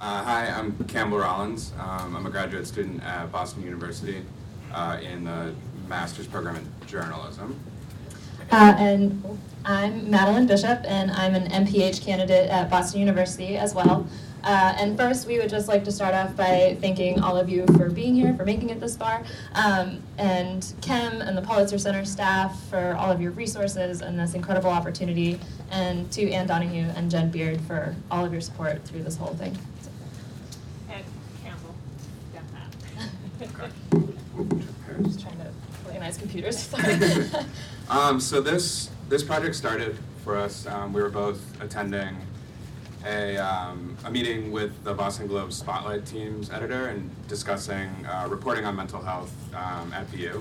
Hi, I'm Campbell Rawlins. I'm a graduate student at Boston University in the master's program in journalism. And I'm Madeline Bishop, and I'm an MPH candidate at Boston University as well. And first, we would just like to start off by thanking all of you for being here, for making it this far, and Chem and the Pulitzer Center staff for all of your resources and this incredible opportunity, and to Ann Donahue and Jen Beard for all of your support through this whole thing. And Campbell, got that. Just trying to organize computers. Sorry. So this project started for us. We were both attending a meeting with the Boston Globe Spotlight Team's editor and discussing reporting on mental health at BU.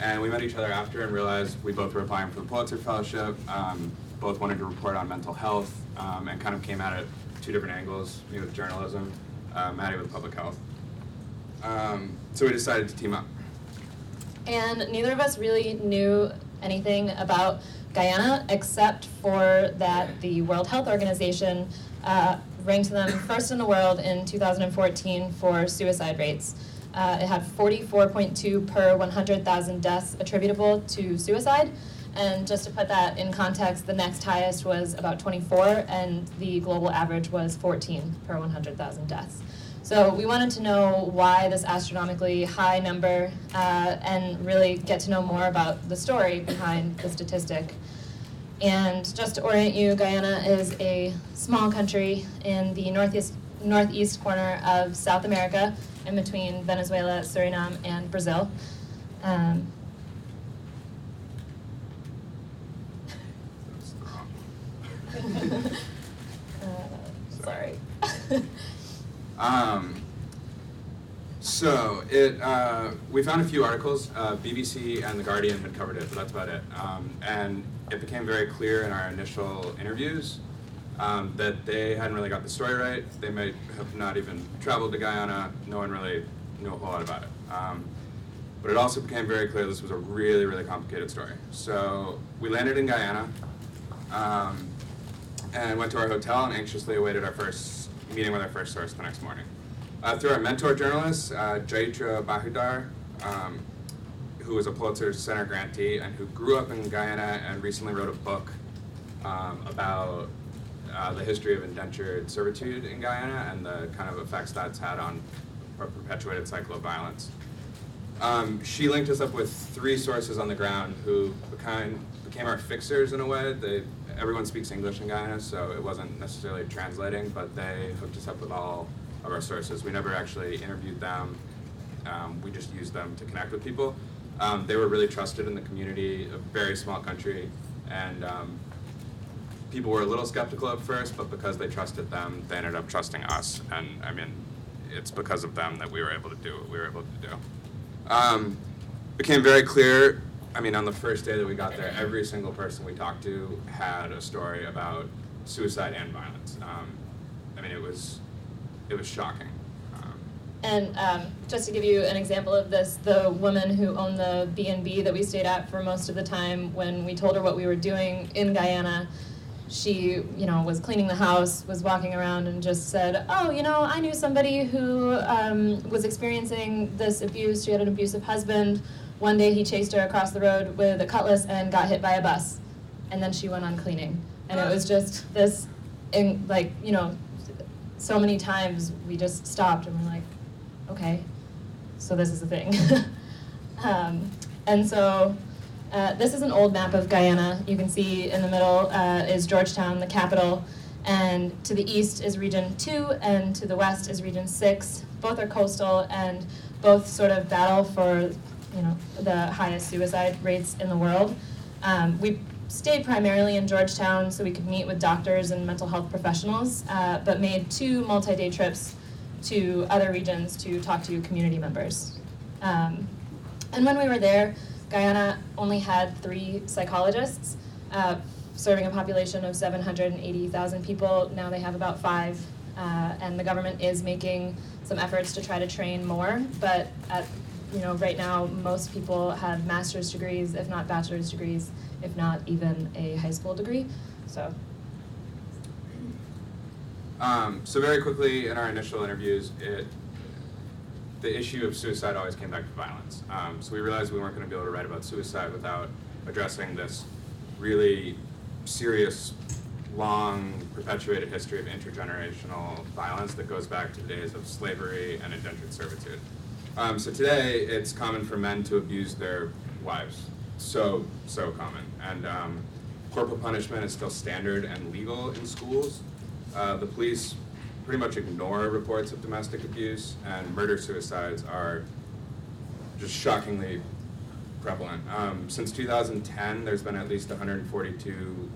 And we met each other after and realized we both were applying for the Pulitzer Fellowship, both wanted to report on mental health, and kind of came at it two different angles, me with journalism, Maddie with public health. So we decided to team up. And neither of us really knew anything about Guyana, except for that the World Health Organization ranked them first in the world in 2014 for suicide rates. It had 44.2 per 100,000 deaths attributable to suicide. And just to put that in context, the next highest was about 24, and the global average was 14 per 100,000 deaths. So we wanted to know why this astronomically high number and really get to know more about the story behind the statistic. And just to orient you, Guyana is a small country in the northeast corner of South America, in between Venezuela, Suriname, and Brazil. Sorry. So we found a few articles. BBC and LaGuardia had covered it, but that's about it. And it became very clear in our initial interviews that they hadn't really got the story right. They might have not even traveled to Guyana. No one really knew a whole lot about it. But it also became very clear this was a really, really complicated story. So we landed in Guyana and went to our hotel and anxiously awaited our first meeting with our first source the next morning. Through our mentor journalist, Jaitra Bahudar, who was a Pulitzer Center grantee and who grew up in Guyana and recently wrote a book about the history of indentured servitude in Guyana and the kind of effects that's had on a perpetuated cycle of violence. She linked us up with three sources on the ground who became our fixers in a way. Everyone speaks English in Guyana, so it wasn't necessarily translating, but they hooked us up with all of our sources. We never actually interviewed them. We just used them to connect with people. They were really trusted in the community, a very small country, and people were a little skeptical at first, but because they trusted them, they ended up trusting us. And I mean, it's because of them that we were able to do what we were able to do. Became very clear, I mean, on the first day that we got there, every single person we talked to had a story about suicide and violence. I mean, it was shocking. And just to give you an example of this, the woman who owned the B&B that we stayed at for most of the time, when we told her what we were doing in Guyana, she, was cleaning the house, was walking around and just said, oh, I knew somebody who was experiencing this abuse. She had an abusive husband. One day he chased her across the road with a cutlass and got hit by a bus. And then she went on cleaning. And it was just this, so many times we just stopped and we're like, okay, so this is the thing. And so this is an old map of Guyana. You can see in the middle is Georgetown, the capital, and to the east is Region 2, and to the west is Region 6. Both are coastal, and both sort of battle for the highest suicide rates in the world. We stayed primarily in Georgetown so we could meet with doctors and mental health professionals, but made 2 multi-day trips to other regions to talk to community members. And when we were there, Guyana only had 3 psychologists, serving a population of 780,000 people. Now they have about 5, and the government is making some efforts to try to train more, but right now most people have master's degrees, if not bachelor's degrees, if not even a high school degree. So So very quickly in our initial interviews, the issue of suicide always came back to violence. So we realized we weren't going to be able to write about suicide without addressing this really serious, long, perpetuated history of intergenerational violence that goes back to the days of slavery and indentured servitude. So today, it's common for men to abuse their wives. So common. And corporal punishment is still standard and legal in schools. The police pretty much ignore reports of domestic abuse, and murder-suicides are just shockingly prevalent. Since 2010, there's been at least 142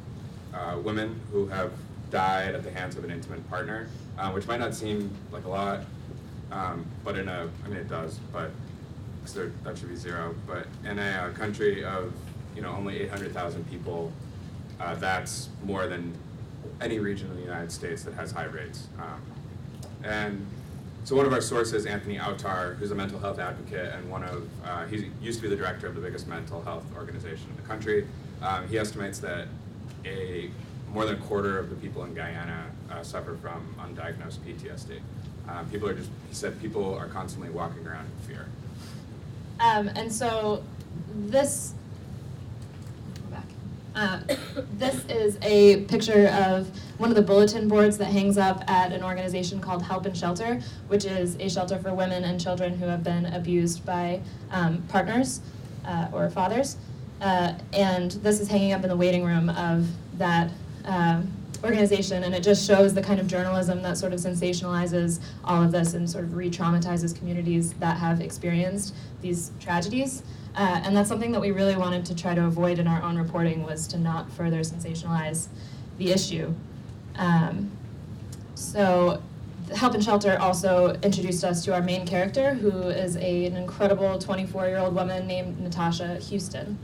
women who have died at the hands of an intimate partner, which might not seem like a lot, but it does, but that should be zero. But in a country of only 800,000 people, that's more than any region in the United States that has high rates. And so one of our sources, Anthony Autar, who's a mental health advocate and he used to be the director of the biggest mental health organization in the country. He estimates that more than a quarter of the people in Guyana suffer from undiagnosed PTSD. He said people are constantly walking around in fear. And so this is a picture of one of the bulletin boards that hangs up at an organization called Help and Shelter, which is a shelter for women and children who have been abused by partners or fathers. And this is hanging up in the waiting room of that organization, and it just shows the kind of journalism that sort of sensationalizes all of this and sort of re-traumatizes communities that have experienced these tragedies. And that's something that we really wanted to try to avoid in our own reporting, was to not further sensationalize the issue. So Help and Shelter also introduced us to our main character, who is an incredible 24-year-old woman named Natasha Houston.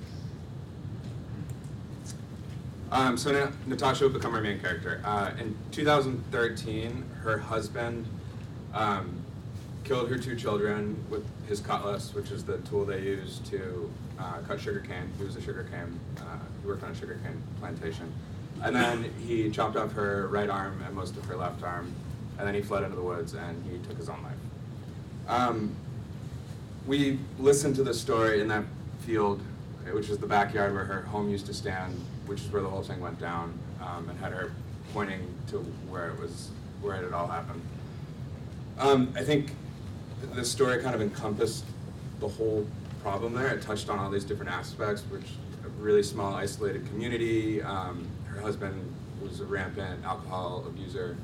So Natasha would become our main character. In 2013, her husband killed her 2 children with his cutlass, which is the tool they use to cut sugarcane. He was a sugarcane, he worked on a sugarcane plantation. And then he chopped off her right arm and most of her left arm, and then he fled into the woods and he took his own life. We listened to the story in that field, which is the backyard where her home used to stand, which is where the whole thing went down, and had her pointing to where it had all happened. I think this story kind of encompassed the whole problem there. It touched on all these different aspects, which a really small, isolated community. Her husband was a rampant alcohol abuser.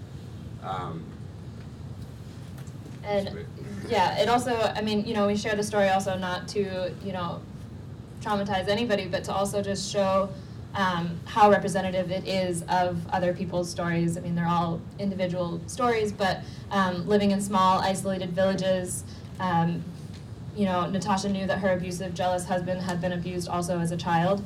And yeah, it also, we share the story also not to, traumatize anybody, but to also just show how representative it is of other people's stories. They're all individual stories, but living in small, isolated villages, Natasha knew that her abusive, jealous husband had been abused also as a child.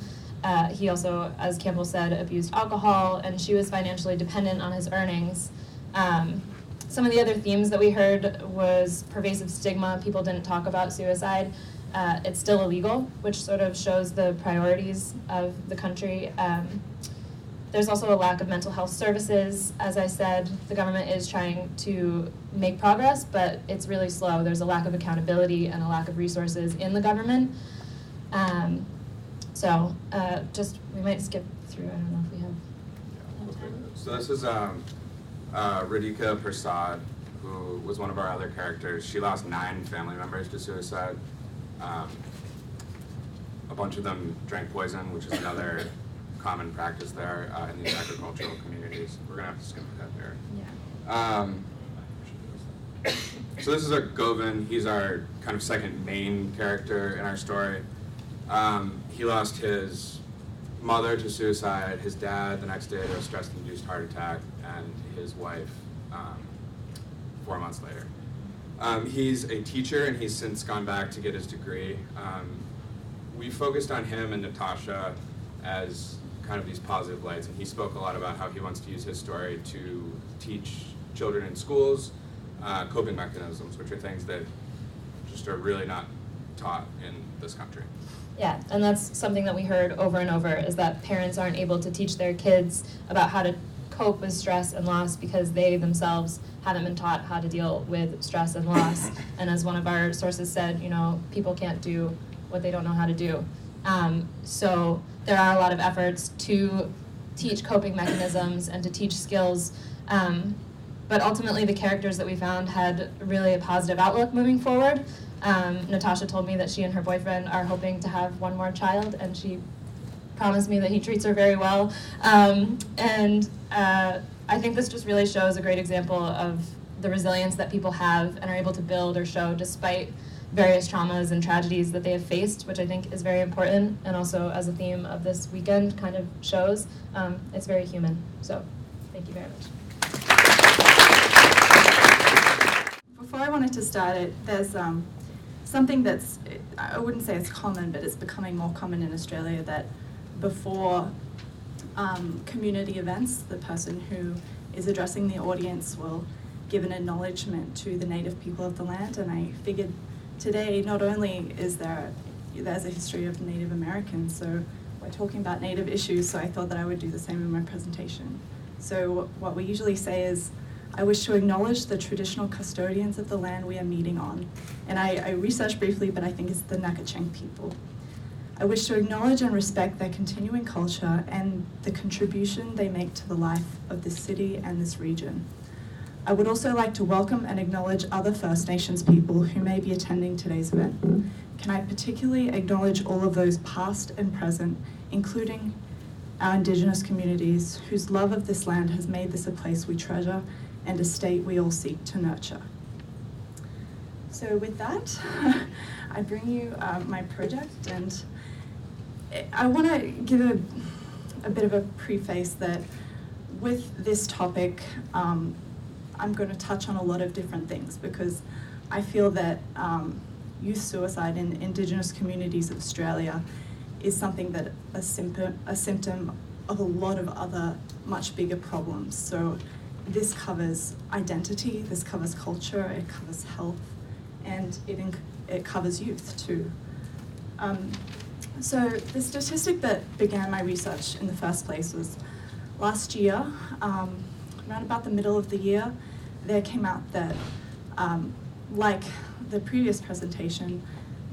He also, as Campbell said, abused alcohol, and she was financially dependent on his earnings. Some of the other themes that we heard was pervasive stigma. People didn't talk about suicide. It's still illegal, which sort of shows the priorities of the country. There's also a lack of mental health services. As I said, the government is trying to make progress, but it's really slow. There's a lack of accountability and a lack of resources in the government. We might skip through. I don't know if we have time. So this is Radhika Prasad, who was one of our other characters. She lost 9 family members to suicide. A bunch of them drank poison, which is another common practice there in these agricultural communities. We're going to have to skip ahead there. Yeah. So this is our Govind. He's our kind of second main character in our story. He lost his mother to suicide, his dad the next day to a stress-induced heart attack, and his wife 4 months later. He's a teacher, and he's since gone back to get his degree. We focused on him and Natasha as kind of these positive lights, and he spoke a lot about how he wants to use his story to teach children in schools coping mechanisms, which are things that just are really not taught in this country. Yeah, and that's something that we heard over and over, is that parents aren't able to teach their kids about how to cope with stress and loss because they themselves haven't been taught how to deal with stress and loss. And as one of our sources said, you know, people can't do what they don't know how to do. So there are a lot of efforts to teach coping mechanisms and to teach skills. But ultimately, the characters that we found had really a positive outlook moving forward. Natasha told me that she and her boyfriend are hoping to have one more child, and she promised me that he treats her very well. I think this just really shows a great example of the resilience that people have and are able to build or show despite various traumas and tragedies that they have faced, which I think is very important, and also as a theme of this weekend kind of shows, it's very human. So thank you very much. Before I wanted to start it, there's something that's, I wouldn't say it's common, but it's becoming more common in Australia, that before community events, the person who is addressing the audience will give an acknowledgement to the native people of the land. And I figured today, not only is there's a history of Native Americans, so we're talking about Native issues, so I thought that I would do the same in my presentation. So what we usually say is, I wish to acknowledge the traditional custodians of the land we are meeting on. And I researched briefly, but I think it's the Nakacheng people. I wish to acknowledge and respect their continuing culture and the contribution they make to the life of this city and this region. I would also like to welcome and acknowledge other First Nations people who may be attending today's event. Can I particularly acknowledge all of those past and present, including our Indigenous communities whose love of this land has made this a place we treasure and a state we all seek to nurture. So with that, I bring you my project, and I want to give a bit of a preface that with this topic, I'm going to touch on a lot of different things because I feel that youth suicide in Indigenous communities of Australia is something that a symptom of a lot of other much bigger problems. So this covers identity, this covers culture, it covers health, and it covers youth too. So the statistic that began my research in the first place was last year, around about the middle of the year, there came out that, like the previous presentation,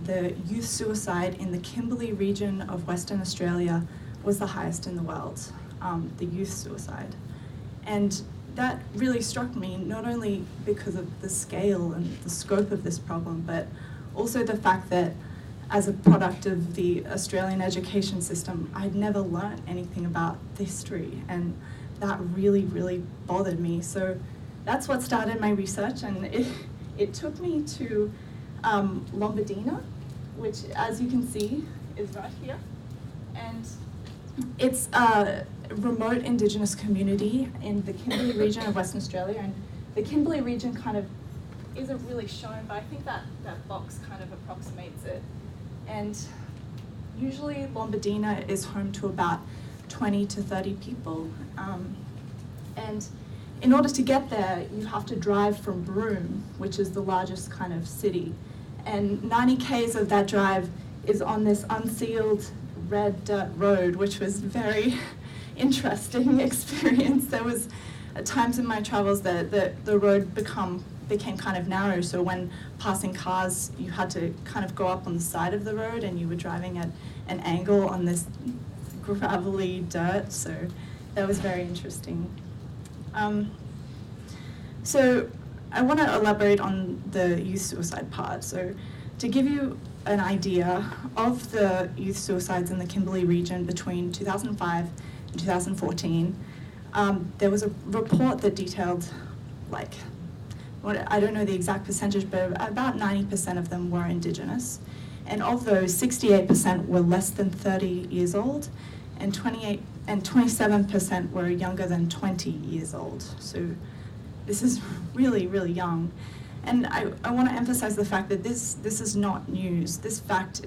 the youth suicide in the Kimberley region of Western Australia was the highest in the world, the youth suicide. And that really struck me, not only because of the scale and the scope of this problem, but also the fact that as a product of the Australian education system, I'd never learnt anything about the history, and that really, really bothered me. So that's what started my research, and it took me to Lombardina, which, as you can see, is right here. And it's a remote Indigenous community in the Kimberley region of Western Australia, and the Kimberley region kind of isn't really shown, but I think that box kind of approximates it. And usually Lombardina is home to about 20 to 30 people. And in order to get there, you have to drive from Broome, which is the largest kind of city. And 90 Ks of that drive is on this unsealed red dirt road, which was very interesting experience. There was at times in my travels that the road became kind of narrow, so when passing cars, you had to kind of go up on the side of the road, and you were driving at an angle on this gravelly dirt, so that was very interesting. So I want to elaborate on the youth suicide part. So to give you an idea of the youth suicides in the Kimberley region between 2005 and 2014, there was a report that detailed, like, I don't know the exact percentage, but about 90% of them were Indigenous. And of those, 68% were less than 30 years old, and 27% were younger than 20 years old. So this is really, really young. And I want to emphasize the fact that this is not news. This fact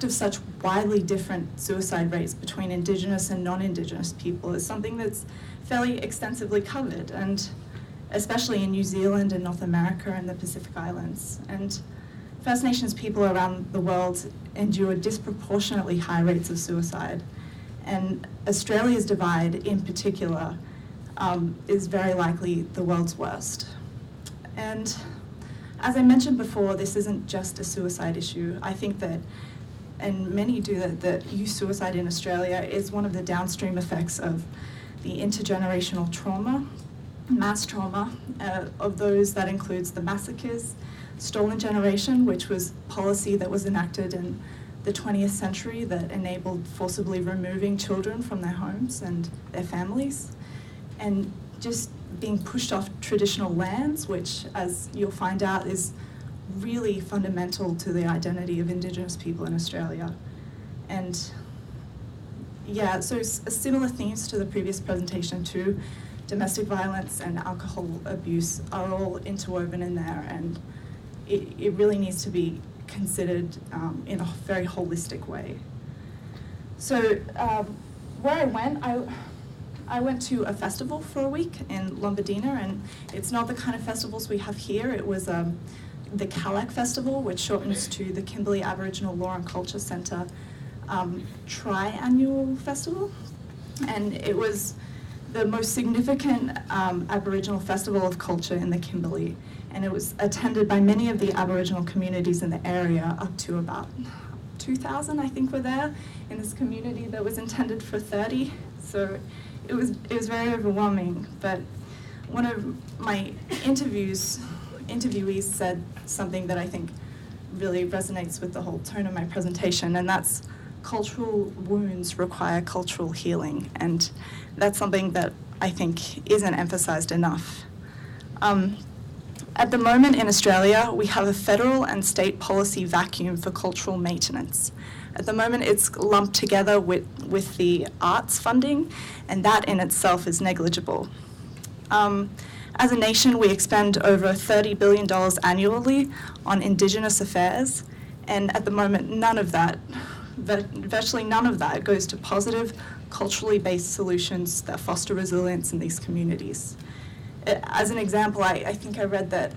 of such widely different suicide rates between Indigenous and non-Indigenous people is something that's fairly extensively covered, and especially in New Zealand and North America and the Pacific Islands. And First Nations people around the world endure disproportionately high rates of suicide. And Australia's divide in particular is very likely the world's worst. And as I mentioned before, this isn't just a suicide issue. I think that, and many do that youth suicide in Australia is one of the downstream effects of the intergenerational trauma, mass trauma, of those that includes the massacres, stolen generation, which was policy that was enacted in the 20th century that enabled forcibly removing children from their homes and their families, and just being pushed off traditional lands, which, as you'll find out, is really fundamental to the identity of Indigenous people in Australia. And yeah, so similar themes to the previous presentation too. Domestic violence and alcohol abuse are all interwoven in there, and it really needs to be considered in a very holistic way. So where I went, I went to a festival for a week in Lombardina, and it's not the kind of festivals we have here. It was the Calac Festival, which shortens to the Kimberley Aboriginal Law and Culture Centre Tri-Annual Festival. And it was the most significant Aboriginal festival of culture in the Kimberley. And it was attended by many of the Aboriginal communities in the area, up to about 2,000, I think, were there in this community that was intended for 30. So it was very overwhelming. But one of my interviewees said something that I think really resonates with the whole tone of my presentation, and that's cultural wounds require cultural healing, and that's something that I think isn't emphasized enough. At the moment in Australia, we have a federal and state policy vacuum for cultural maintenance. At the moment, it's lumped together with the arts funding, and that in itself is negligible. As a nation, we expend over $30 billion annually on Indigenous affairs, and at the moment, virtually none of that goes to positive, culturally based solutions that foster resilience in these communities. As an example, I think I read that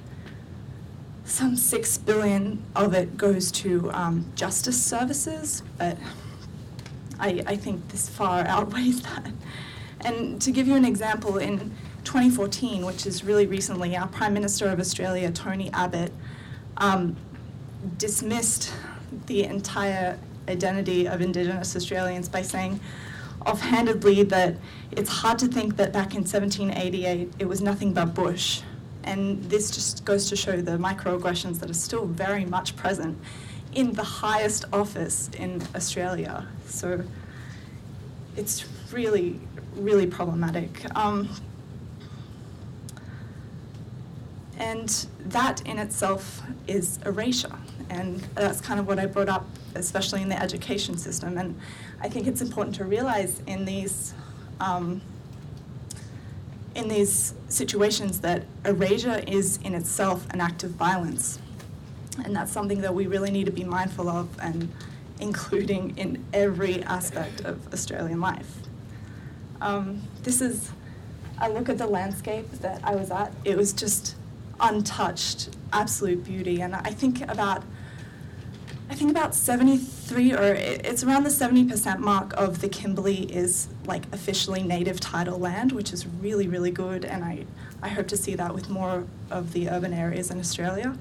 some $6 billion of it goes to justice services, but I think this far outweighs that. And to give you an example, in 2014, which is really recently, our Prime Minister of Australia, Tony Abbott, dismissed the entire identity of Indigenous Australians by saying offhandedly that it's hard to think that back in 1788 it was nothing but bush. And this just goes to show the microaggressions that are still very much present in the highest office in Australia. So it's really, really problematic. And that in itself is erasure. And that's kind of what I brought up, especially in the education system. And I think it's important to realize in these situations that erasure is in itself an act of violence. And that's something that we really need to be mindful of, and including in every aspect of Australian life. This is a look at the landscape that I was at. It was just untouched, absolute beauty. And I think about 73, or it's around the 70% mark of the Kimberley is like officially native title land, which is really, really good. And I hope to see that with more of the urban areas in Australia.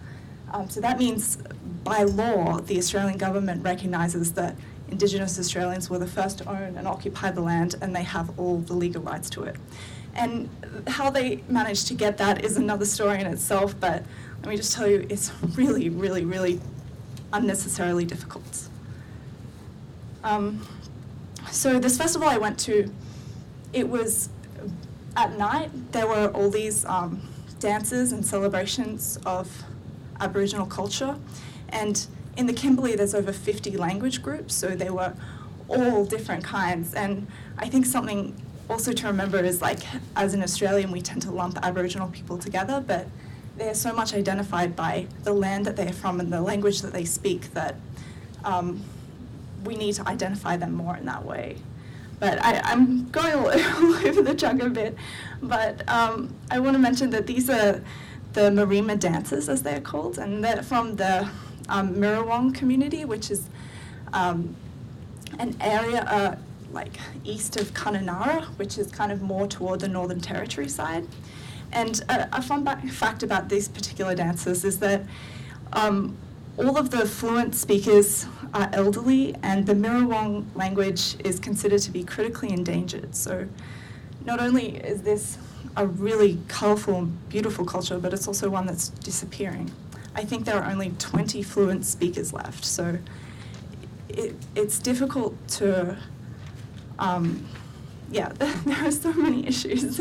So that means by law, the Australian government recognises that Indigenous Australians were the first to own and occupy the land, and they have all the legal rights to it. And how they managed to get that is another story in itself, but let me just tell you, it's really, really, really unnecessarily difficult. So this festival I went to, it was at night. There were all these dances and celebrations of Aboriginal culture, and in the Kimberley there's over 50 language groups, so they were all different kinds. And I think something also to remember is, like, as an Australian we tend to lump Aboriginal people together, but they are so much identified by the land that they're from and the language that they speak that we need to identify them more in that way. But I'm going all over the chunk a bit, but I want to mention that these are the Marima dances, as they're called, and they're from the Mirrawong community, which is an area like east of Kununurra, which is kind of more toward the Northern Territory side. And a fun fact about these particular dances is that all of the fluent speakers are elderly, and the Mirrawong language is considered to be critically endangered. So not only is this a really colourful and beautiful culture, but it's also one that's disappearing. I think there are only 20 fluent speakers left, so it's difficult to, yeah, there are so many issues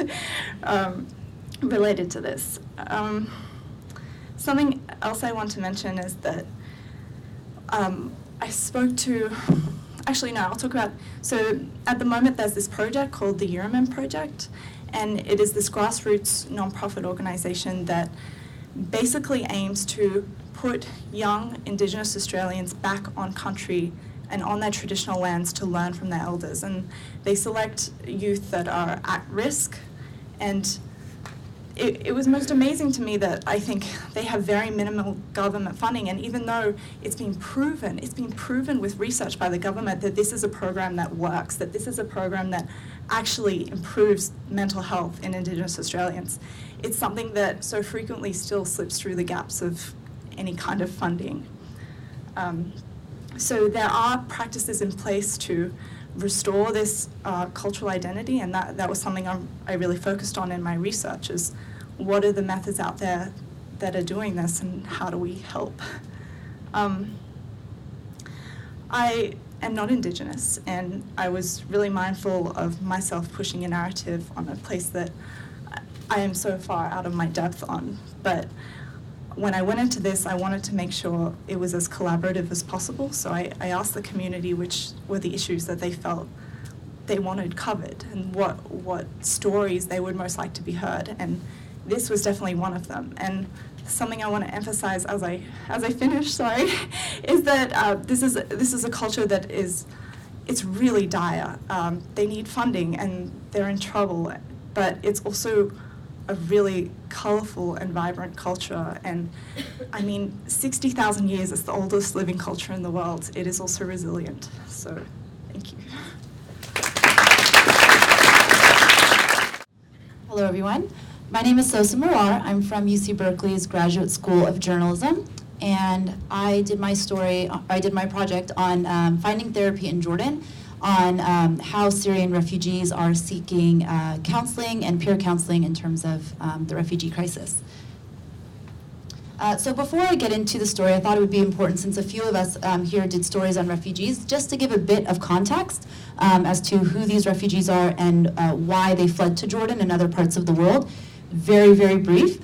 related to this. Something else I want to mention is that I spoke to, actually no, I'll talk about, so at the moment there's this project called the Yiraman Project, and it is this grassroots non-profit organisation that basically aims to put young Indigenous Australians back on country and on their traditional lands to learn from their elders. And they select youth that are at risk, and it was most amazing to me that I think they have very minimal government funding, and even though it's been proven with research by the government that this is a program that works, that this is a program that actually improves mental health in Indigenous Australians, it's something that so frequently still slips through the gaps of any kind of funding. So there are practices in place to restore this cultural identity, and that was something I really focused on in my research, is what are the methods out there that are doing this and how do we help? I am not Indigenous, and I was really mindful of myself pushing a narrative on a place that I am so far out of my depth on. But when I went into this, I wanted to make sure it was as collaborative as possible. So I asked the community which were the issues that they felt they wanted covered and what stories they would most like to be heard. And this was definitely one of them. And something I want to emphasize as I finish, sorry, is that this is a culture that it's really dire. They need funding and they're in trouble, but it's also a really colourful and vibrant culture. And I mean, 60,000 years, it's the oldest living culture in the world. It is also resilient. So, thank you. Hello, everyone. My name is Sawsan Morrar. I'm from UC Berkeley's Graduate School of Journalism, and I did my project on finding therapy in Jordan, on how Syrian refugees are seeking counseling and peer counseling in terms of the refugee crisis. So before I get into the story, I thought it would be important, since a few of us here did stories on refugees, just to give a bit of context as to who these refugees are and why they fled to Jordan and other parts of the world. Very, very brief.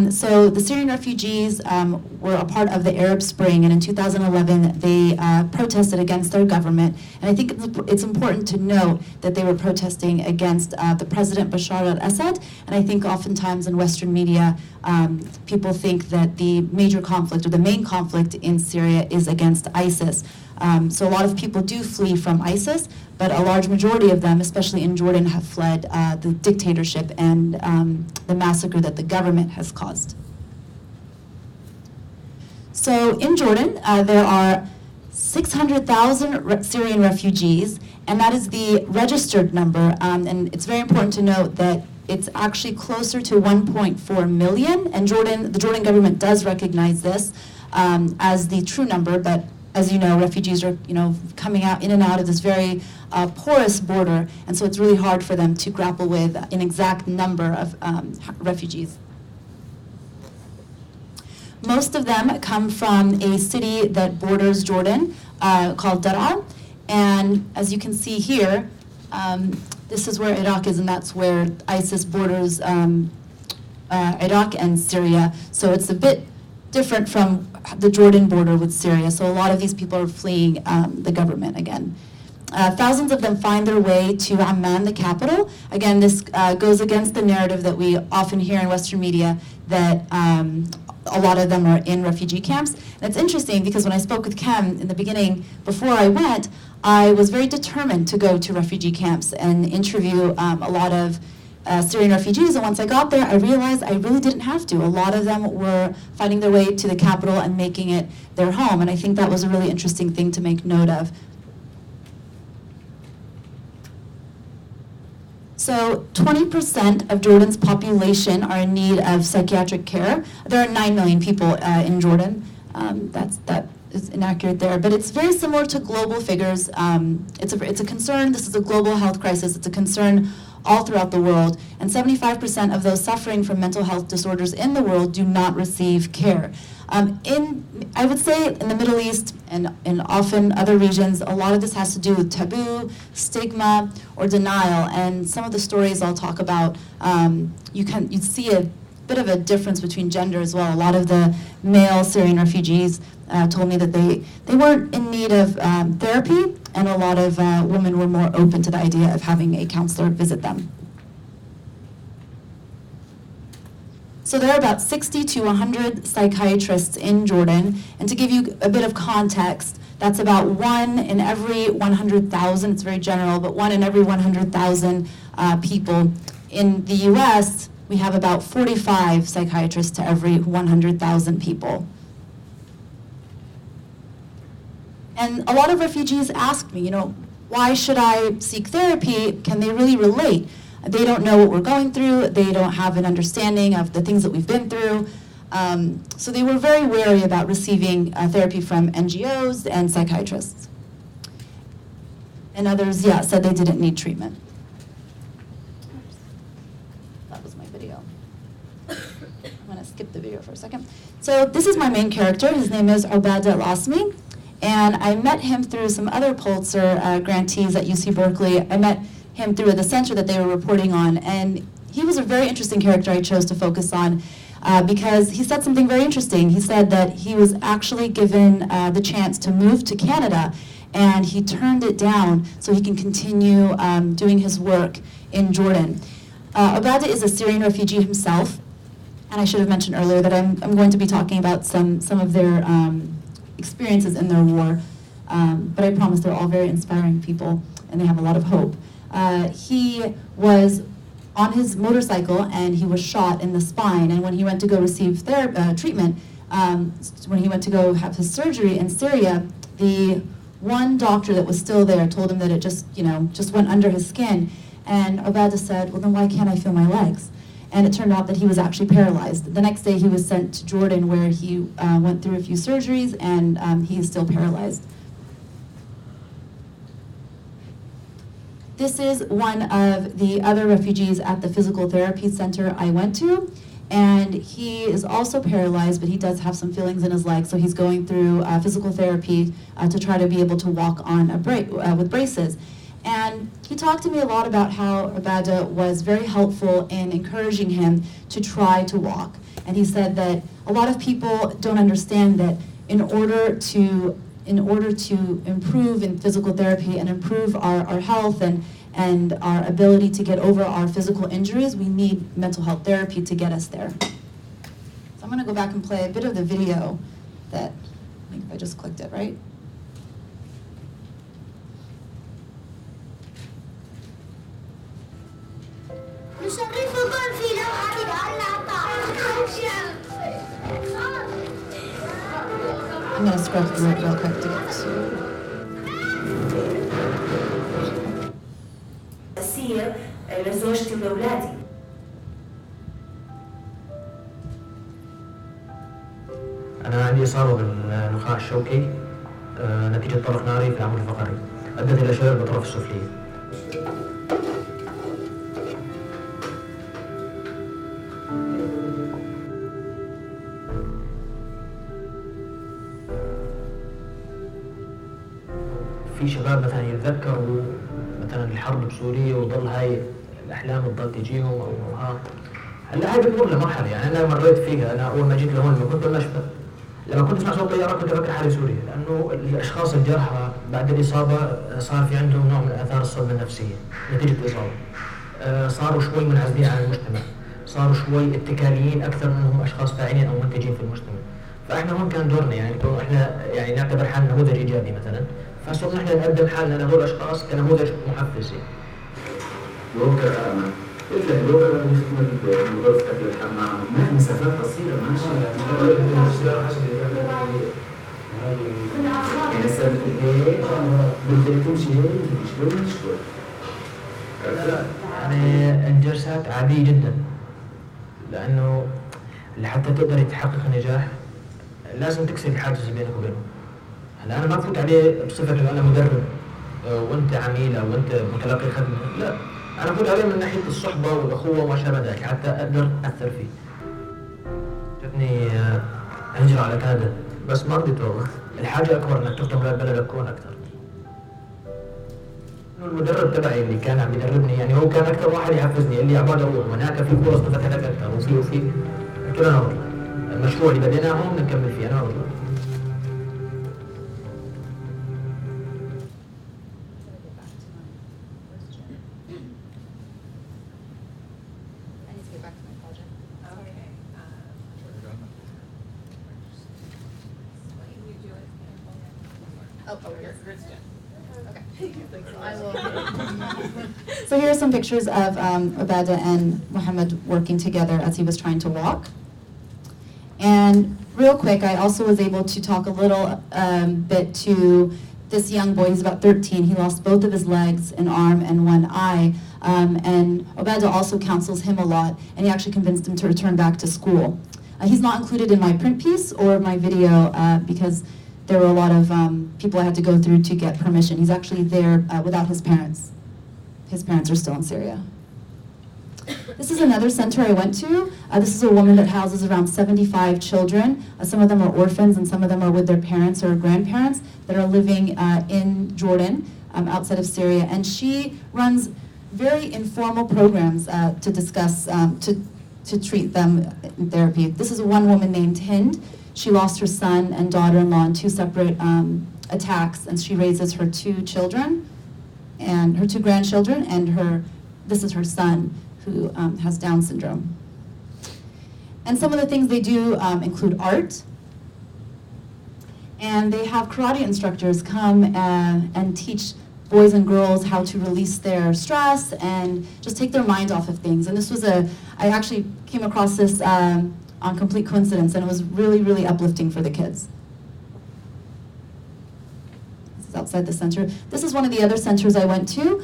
So the Syrian refugees were a part of the Arab Spring, and in 2011 they protested against their government. And I think it's important to note that they were protesting against the President Bashar al-Assad. And I think oftentimes in Western media, people think that the major conflict or the main conflict in Syria is against ISIS. So a lot of people do flee from ISIS, but a large majority of them, especially in Jordan, have fled the dictatorship and the massacre that the government has caused. So in Jordan, there are 600,000 Syrian refugees, and that is the registered number. And it's very important to note that it's actually closer to 1.4 million, and the Jordan government does recognize this as the true number, but as you know, refugees are, coming out in and out of this very porous border, and so it's really hard for them to grapple with an exact number of refugees. Most of them come from a city that borders Jordan called Daraa, and as you can see here, this is where Iraq is, and that's where ISIS borders Iraq and Syria, so it's a bit different from the Jordan border with Syria. So a lot of these people are fleeing the government again. Thousands of them find their way to Amman, the capital. Again, this goes against the narrative that we often hear in Western media that a lot of them are in refugee camps. And it's interesting because when I spoke with Kem in the beginning, before I went, I was very determined to go to refugee camps and interview a lot of Syrian refugees, and once I got there, I realized I really didn't have to. A lot of them were finding their way to the capital and making it their home, and I think that was a really interesting thing to make note of. So 20% of Jordan's population are in need of psychiatric care. There are 9 million people in Jordan. That is inaccurate there, but it's very similar to global figures. It's a concern. This is a global health crisis. It's a concern all throughout the world, and 75% of those suffering from mental health disorders in the world do not receive care. I would say in the Middle East and often other regions, a lot of this has to do with taboo, stigma, or denial. And some of the stories I'll talk about, you'd see a bit of a difference between gender as well. A lot of the male Syrian refugees told me that they weren't in need of therapy, and a lot of women were more open to the idea of having a counselor visit them. So there are about 60 to 100 psychiatrists in Jordan, and to give you a bit of context, that's about 1 in every 100,000, it's very general, but 1 in every 100,000 people. In the US, we have about 45 psychiatrists to every 100,000 people. And a lot of refugees ask me, why should I seek therapy? Can they really relate? They don't know what we're going through. They don't have an understanding of the things that we've been through. So they were very wary about receiving therapy from NGOs and psychiatrists. And others, said they didn't need treatment. That was my video. I'm going to skip the video for a second. So this is my main character. His name is Ubadah al-Asmi. And I met him through some other Pulitzer grantees at UC Berkeley. I met him through the center that they were reporting on. And he was a very interesting character I chose to focus on because he said something very interesting. He said that he was actually given the chance to move to Canada, and he turned it down so he can continue doing his work in Jordan. Ubadah is a Syrian refugee himself, and I should have mentioned earlier that I'm going to be talking about some of their experiences in their war, but I promise they're all very inspiring people, and they have a lot of hope. He was on his motorcycle, and he was shot in the spine, and when he went to go receive treatment, when he went to go have his surgery in Syria, the one doctor that was still there told him that it just went under his skin, and Ubadah said, well, then why can't I feel my legs? And it turned out that he was actually paralyzed. The next day he was sent to Jordan, where he went through a few surgeries, and he is still paralyzed. This is one of the other refugees at the physical therapy center I went to, and he is also paralyzed, but he does have some feelings in his legs, so he's going through physical therapy to try to be able to walk on with braces. And he talked to me a lot about how Ubadah was very helpful in encouraging him to try to walk. And he said that a lot of people don't understand that in order to improve in physical therapy and improve our health and our ability to get over our physical injuries, we need mental health therapy to get us there. So I'm going to go back and play a bit of the video that, I think if I just clicked it, right? نشرفكم في لوحة I'm going to scrub through it real quick to get to... أساسية لزوجتي وأولادي. أنا عندي إصابة بالنخاع الشوكي نتيجة طلق ناري في العمود الفقري أدت إلى شلل بالطرف السفلي. في شباب مثلا يتذكروا مثلا الحرب بسوريا وظل هاي الأحلام تضل تجيهم أو هلا هاي بتمر لمرحلة، يعني أنا مريت فيها. أنا أول ما جيت لهون لما كنت بالمشفى، لما كنت أسمع صوت طيارة كنت أفكر حالي سوري، لأنه الأشخاص الجرحى بعد الإصابة صار في عندهم نوع من آثار الصدمة النفسية نتيجة الإصابة. صاروا شوي منعزلين عن المجتمع، صاروا شوي اتكاليين أكثر من أنهم أشخاص فاعلين أو منتجين في المجتمع. فإحنا هون كان دورنا، يعني إحنا يعني نعتبر حالنا نموذج إيجابي مثلا، فصرنا إحنا نقدم حالنا لهذول الأشخاص كنموذج محفز. إلا لغة يخدم بغرفتك للحمام، ما مسافات قصيرة ماشي. يعني سألت هيك بدك تمشي هيك شلون شوي؟ لا يعني الجلسات عادية جدا، لأنه لحتى تقدر تحقق النجاح لازم تكسر الحاجز بينك وبينه. هلا أنا ما بفوت عليه بصفة إنه أنا مدرب وأنت عميل أو أنت متلقي خدمة، لا، أنا بفوت عليه من ناحية الصحبة والأخوة وما شابه ذلك حتى أقدر أثر فيه. جتني هجرة على كندا بس ما رضيت والله، الحاجة أكبر إنك تخدم بلدك كون أكثر. المدرب تبعي اللي كان عم يدربني يعني هو كان أكثر واحد يحفزني، اللي عباد أروح هناك في فرص نفتح لك أكثر وفي قلت له أنا والله المشروع اللي بديناه هون نكمل فيه أنا والله. So here are some pictures of Obada and Muhammad working together as he was trying to walk. And real quick, I also was able to talk a little bit to this young boy. He's about 13. He lost both of his legs, an arm, and one eye. And Obada also counsels him a lot, and he actually convinced him to return back to school. He's not included in my print piece or my video because there were a lot of people I had to go through to get permission. He's actually there without his parents. His parents are still in Syria. This is another center I went to. This is a woman that houses around 75 children. Some of them are orphans and some of them are with their parents or grandparents that are living in Jordan, outside of Syria. And she runs very informal programs to discuss, to treat them in therapy. This is one woman named Hind. She lost her son and daughter-in-law in two separate attacks, and she raises her two children and her two grandchildren, and this is her son who has Down syndrome. And some of the things they do include art, and they have karate instructors come and teach boys and girls how to release their stress and just take their mind off of things. And this was I actually came across this on complete coincidence, and it was really, really uplifting for the kids. This is outside the center. This is one of the other centers I went to.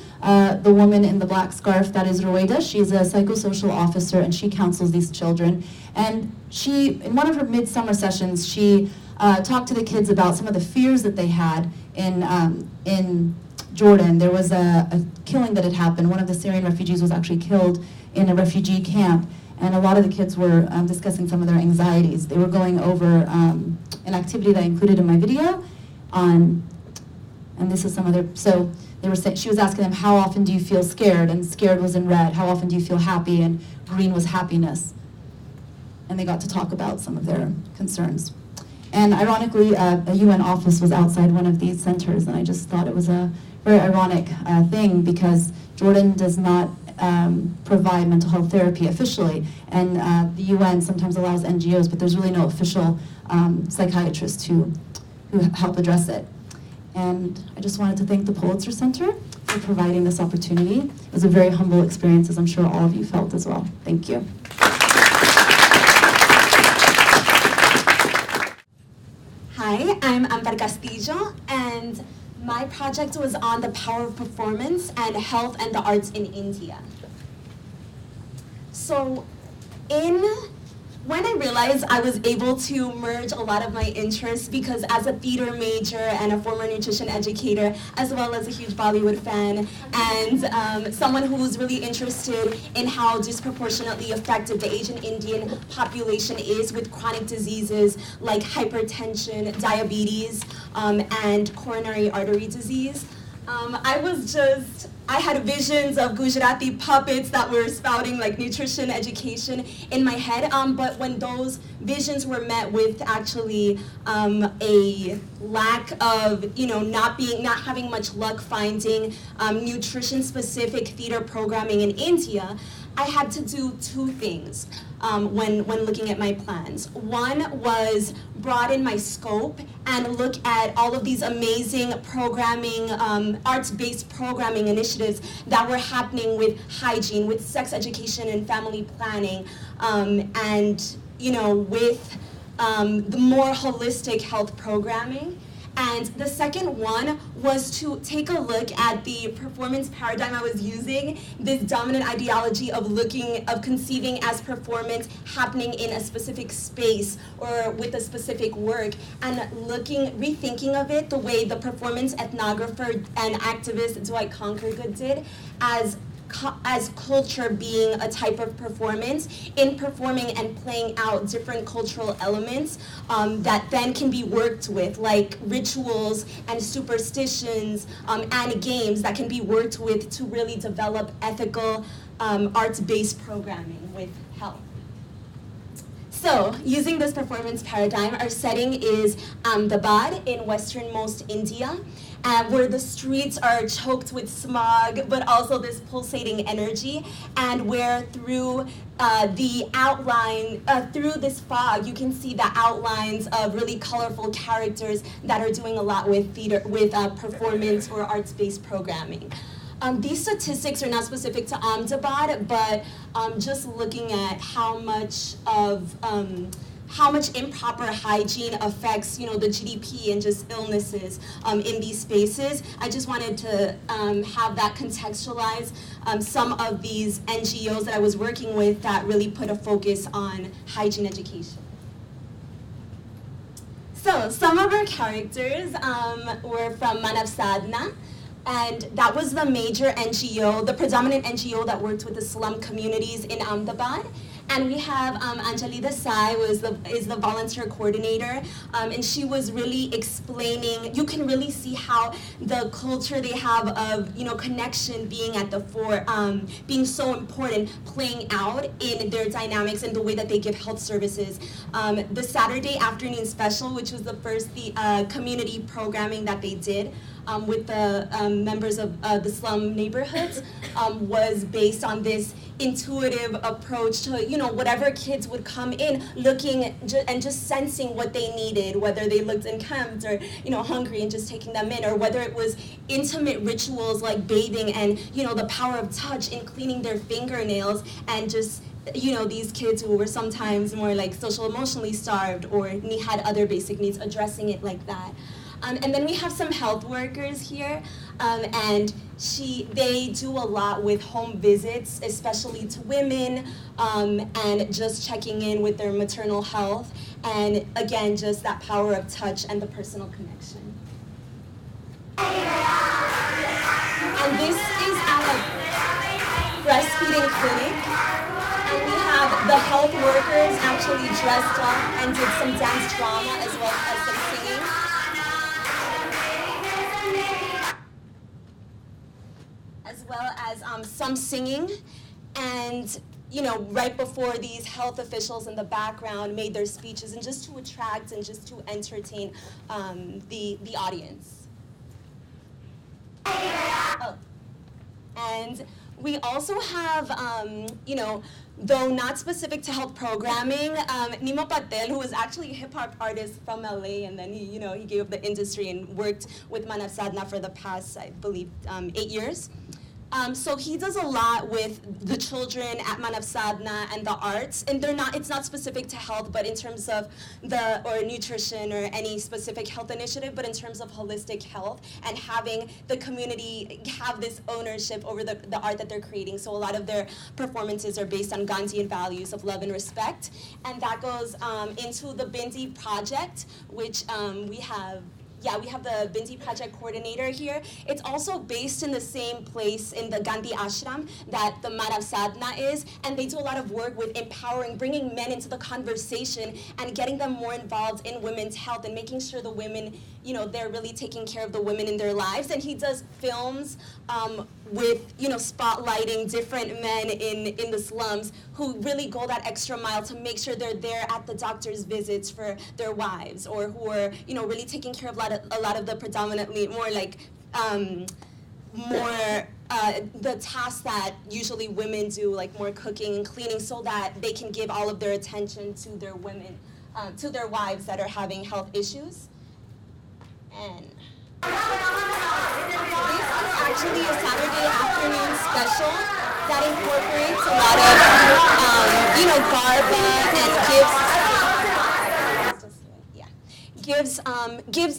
The woman in the black scarf, that is Ruwaida. She's a psychosocial officer, and she counsels these children. And she, in one of her midsummer sessions, she talked to the kids about some of the fears that they had in Jordan. There was a killing that had happened. One of the Syrian refugees was actually killed in a refugee camp. And a lot of the kids were discussing some of their anxieties. They were going over an activity that I included in my video and this is some other, so they were saying, she was asking them, how often do you feel scared? And scared was in red. How often do you feel happy? And green was happiness. And they got to talk about some of their concerns. And ironically, a UN office was outside one of these centers, and I just thought it was a very ironic thing because Jordan does not provide mental health therapy officially, and the UN sometimes allows NGOs, but there's really no official psychiatrists who help address it. And I just wanted to thank the Pulitzer Center for providing this opportunity. It was a very humble experience, as I'm sure all of you felt as well. Thank you. Hi, I'm Ambar Castillo, and my project was on the power of performance and health and the arts in India. So, when I realized I was able to merge a lot of my interests, because as a theater major and a former nutrition educator, as well as a huge Bollywood fan, and someone who was really interested in how disproportionately affected the Asian Indian population is with chronic diseases like hypertension, diabetes, and coronary artery disease, I had visions of Gujarati puppets that were spouting like nutrition education in my head, but when those visions were met with actually a lack of, not having much luck finding nutrition-specific theater programming in India, I had to do two things when looking at my plans. One was broaden my scope and look at all of these amazing programming, arts-based programming initiatives that were happening with hygiene, with sex education and family planning, and with the more holistic health programming. And the second one was to take a look at the performance paradigm I was using, this dominant ideology of conceiving as performance happening in a specific space or with a specific work, and rethinking of it the way the performance ethnographer and activist Dwight Conkergood did, as culture being a type of performance, in performing and playing out different cultural elements that then can be worked with, like rituals and superstitions and games that can be worked with to really develop ethical arts-based programming with health. So, using this performance paradigm, our setting is Ahmedabad in westernmost India, where the streets are choked with smog, but also this pulsating energy, and where through through this fog, you can see the outlines of really colorful characters that are doing a lot with theater, with performance or arts-based programming. These statistics are not specific to Ahmedabad, but just looking at how much improper hygiene affects, the GDP and just illnesses in these spaces. I just wanted to have that contextualize some of these NGOs that I was working with that really put a focus on hygiene education. So some of our characters were from Manav Sadhana. And that was the major NGO, the predominant NGO that worked with the slum communities in Ahmedabad. And we have Anjali Desai, who is the volunteer coordinator, and she was really explaining, you can really see how the culture they have of, connection being at the fore, being so important, playing out in their dynamics and the way that they give health services. The Saturday afternoon special, which was the first community programming that they did, with the members of the slum neighborhoods, was based on this intuitive approach to, whatever kids would come in looking and just sensing what they needed, whether they looked unkempt or, hungry, and just taking them in, or whether it was intimate rituals like bathing and, the power of touch in cleaning their fingernails, and just these kids who were sometimes more like social emotionally starved or had other basic needs, addressing it like that. And then we have some health workers here, and they do a lot with home visits, especially to women, and just checking in with their maternal health, and again, just that power of touch and the personal connection. And this is our breastfeeding clinic, and we have the health workers actually dressed up and did some dance drama as well as some singing. As well as some singing, and right before these health officials in the background made their speeches, and just to attract and just to entertain the audience. Oh. And we also have, though not specific to health programming, Nima Patel, who was actually a hip-hop artist from LA, and then he gave up the industry and worked with Manav Sadhana for the past, I believe, 8 years. So he does a lot with the children at Manav Sadhana and the arts, and it's not specific to health, but in terms of or nutrition or any specific health initiative, but in terms of holistic health and having the community have this ownership over the art that they're creating. So a lot of their performances are based on Gandhian values of love and respect, and that goes into the Bindi project, which we have the Bindi Project coordinator here. It's also based in the same place in the Gandhi Ashram that the Manav Sadhana is, and they do a lot of work with empowering, bringing men into the conversation and getting them more involved in women's health and making sure the women, they're really taking care of the women in their lives. And he does films with, spotlighting different men in the slums who really go that extra mile to make sure they're there at the doctor's visits for their wives, or who are, really taking care of a lot of the predominantly more like, the tasks that usually women do, like more cooking and cleaning, so that they can give all of their attention to their women, to their wives that are having health issues. And this is actually a Saturday afternoon special that incorporates a lot of, garba and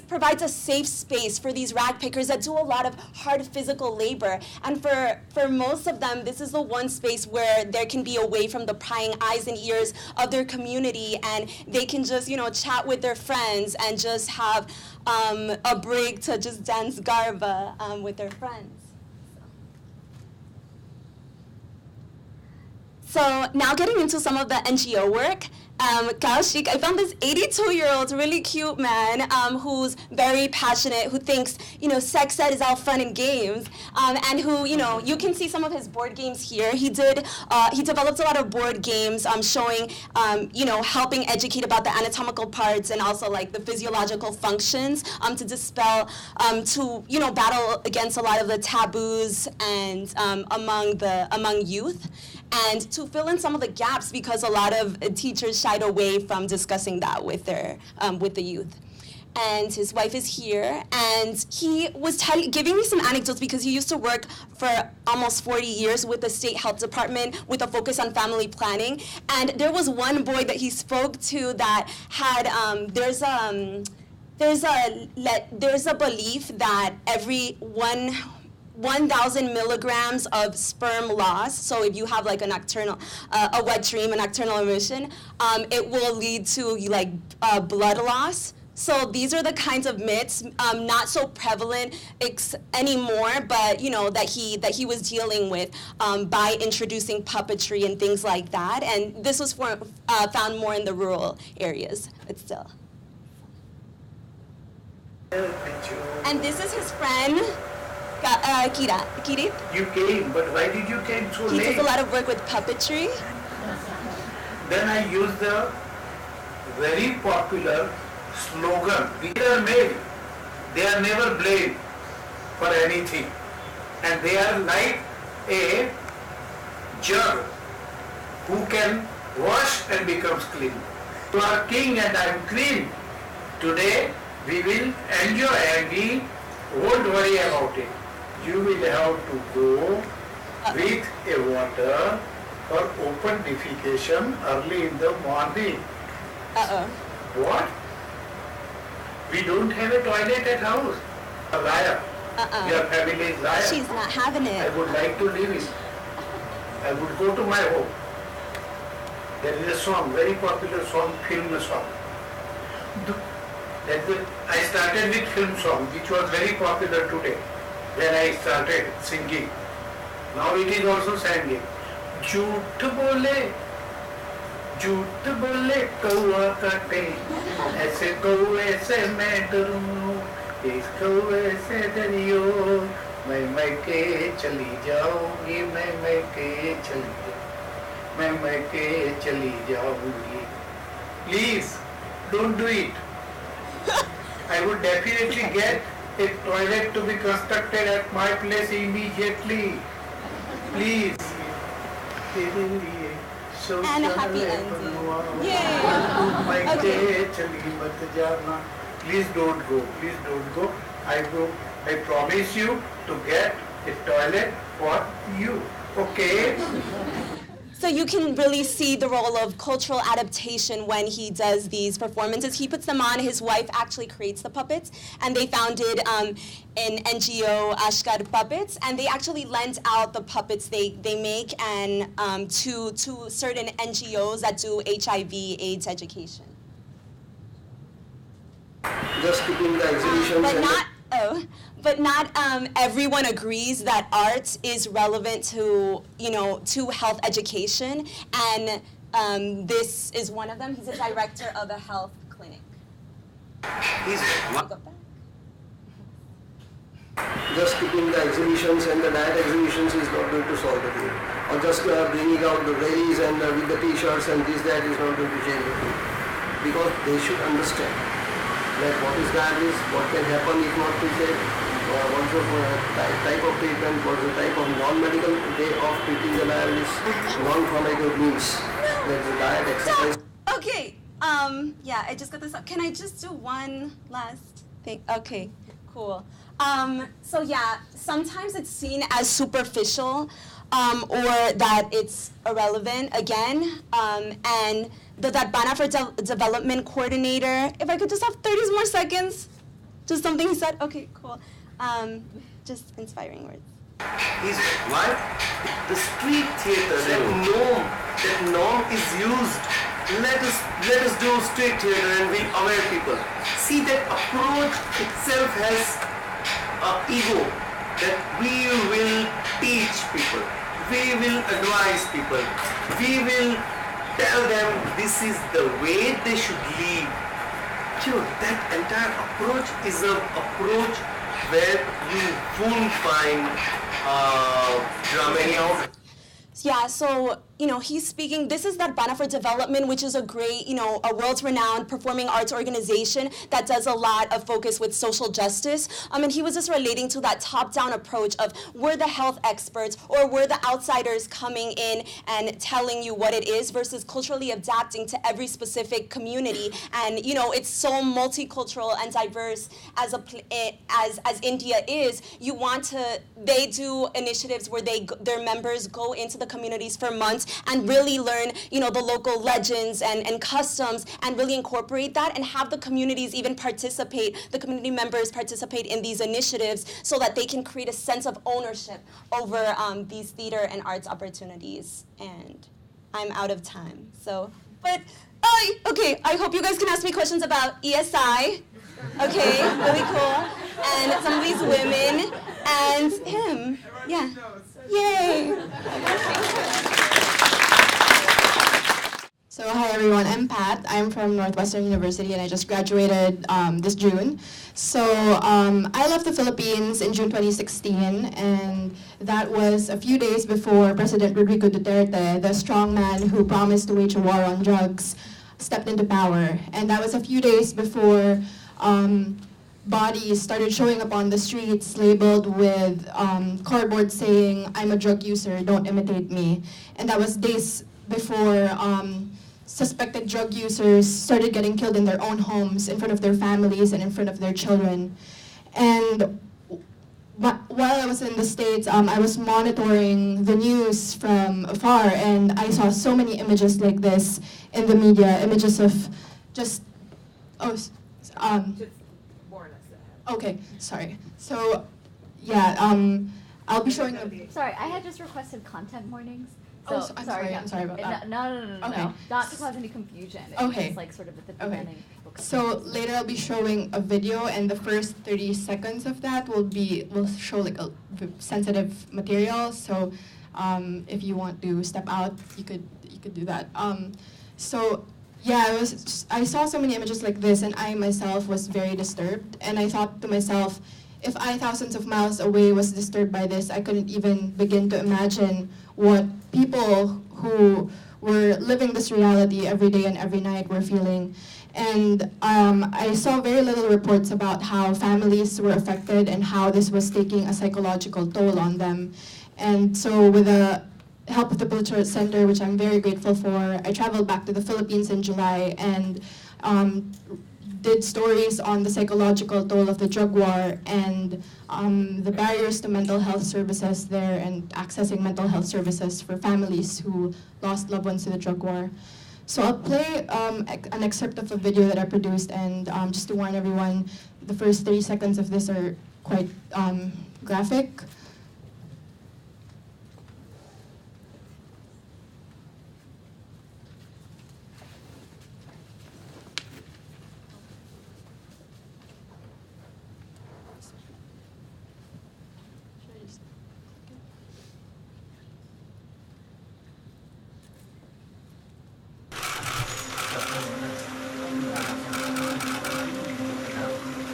provides a safe space for these rag pickers that do a lot of hard physical labor. And for most of them, this is the one space where there can be away from the prying eyes and ears of their community, and they can just, chat with their friends and just have a break to just dance garba with their friends. So now getting into some of the NGO work. Kaushik, I found this 82-year-old really cute man who's very passionate, who thinks, sex ed is all fun and games, and who, you can see some of his board games here. He developed a lot of board games showing, helping educate about the anatomical parts and also like the physiological functions to dispel, to battle against a lot of the taboos and among youth. And to fill in some of the gaps because a lot of teachers shied away from discussing that with the youth. And his wife is here, and he was giving me some anecdotes because he used to work for almost 40 years with the state health department with a focus on family planning. And there was one boy that he spoke to that had there's a belief that every 1,000 milligrams of sperm loss, so if you have like a wet dream, a nocturnal emission, it will lead to blood loss. So these are the kinds of myths, not so prevalent anymore, but that he was dealing with by introducing puppetry and things like that. And this was found more in the rural areas, but still. And this is his friend. Kiri? You came, but why did you came so late? He does a lot of work with puppetry. Then I used the very popular slogan. These are male. They are never blamed for anything. And they are like a jug who can wash and becomes clean. You are king and I am queen. Today we will enjoy and we won't worry about it. You will have to go with a water for open defecation early in the morning. What? We don't have a toilet at house. A liar. Your family is liar. She's not having it. I would like to live it. I would go to my home. There is a song, very popular song, film song. I started with film song, which was very popular today. Then I started singing. Now it is also singing. झूठ बोले कौआ काटे ऐसे कौए से मैं डरूं इस कौए से डरियो मैं मैके चली जाऊंगी मैं मैके चली जाऊंगी. Please don't do it. I would definitely get a toilet to be constructed at my place immediately. Please. And a happy ending. Yay! Okay. Please don't go. Please don't go. I promise you to get a toilet for you. Okay? So you can really see the role of cultural adaptation when he does these performances. He puts them on. His wife actually creates the puppets, and they founded an NGO, Ashkar Puppets, and they actually lend out the puppets they make and to certain NGOs that do HIV/AIDS education. Just keeping the exhibitions. But not everyone agrees that art is relevant to health education, and this is one of them. He's a director of a health clinic. Just keeping the exhibitions and the diet exhibitions is not going to solve the thing. Or just bringing out the rallies and with the t-shirts and this, that is not going to change the thing. Because they should understand that what is diabetes, what can happen if not treated, what's the type of treatment, what's the type of non-medical way of treating the diabetes, non-pharmaceutical means. There's a diet, exercise. Okay, yeah, I just got this up. Can I just do one last thing? Okay, cool. So yeah, sometimes it's seen as superficial or that it's irrelevant again, and that Bana for Development Coordinator. If I could just have 30 more seconds, just something he said. Okay, cool. Just inspiring words. Is why the street theater, that norm is used. Let us do street theater and we aware people. See, that approach itself has ego, that we will teach people, we will advise people, we will tell them this is the way they should live. Sure, that entire approach is an approach where you won't find drama. Yeah, so, he's speaking, this is that Bana for Development, which is a great, a world-renowned performing arts organization that does a lot of focus with social justice. And he was just relating to that top-down approach of we're the health experts or we're the outsiders coming in and telling you what it is versus culturally adapting to every specific community. And, it's so multicultural and diverse as India is. They do initiatives where their members go into the communities for months and really learn, the local legends and customs and really incorporate that and have the communities even the community members participate in these initiatives so that they can create a sense of ownership over these theater and arts opportunities. And I'm out of time, okay, I hope you guys can ask me questions about ESI. Okay, really cool. And some of these women and him. Yeah. Yay! So hi everyone, I'm Pat. I'm from Northwestern University and I just graduated this June. So I left the Philippines in June 2016 and that was a few days before President Rodrigo Duterte, the strongman who promised to wage a war on drugs, stepped into power. And that was a few days before bodies started showing up on the streets labeled with cardboard saying, "I'm a drug user, don't imitate me." And that was days before suspected drug users started getting killed in their own homes, in front of their families and in front of their children. And while I was in the States, I was monitoring the news from afar and I saw so many images like this in the media, images of just more or less that. Okay, sorry. So, yeah, I'll be showing Sorry, I had just requested content mornings. I'm sorry about that. No. Okay. Not to cause any confusion. Okay. It's like sort of at the beginning. So later I'll be showing a video, and the first 30 seconds of that will show like a sensitive material. So if you want to step out, you could do that. So yeah, I saw so many images like this, and I myself was very disturbed. And I thought to myself, if I thousands of miles away was disturbed by this, I couldn't even begin to imagine what people who were living this reality every day and every night were feeling. And I saw very little reports about how families were affected and how this was taking a psychological toll on them. And so with the help of the Pulitzer Center, which I'm very grateful for, I traveled back to the Philippines in July and did stories on the psychological toll of the drug war and the barriers to mental health services there and accessing mental health services for families who lost loved ones to the drug war. So I'll play an excerpt of a video that I produced, and just to warn everyone, the first 30 seconds of this are quite graphic.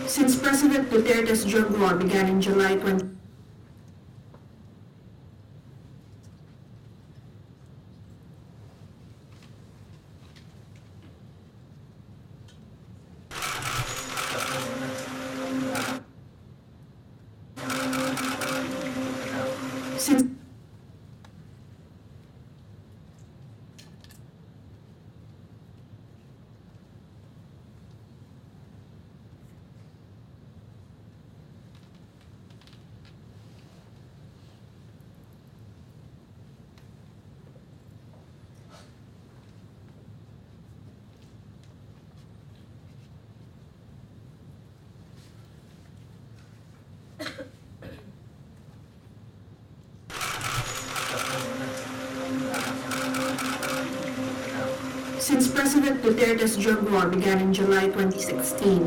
Since President Duterte's drug war began in July 20, Since President Duterte's drug war began in July 2016,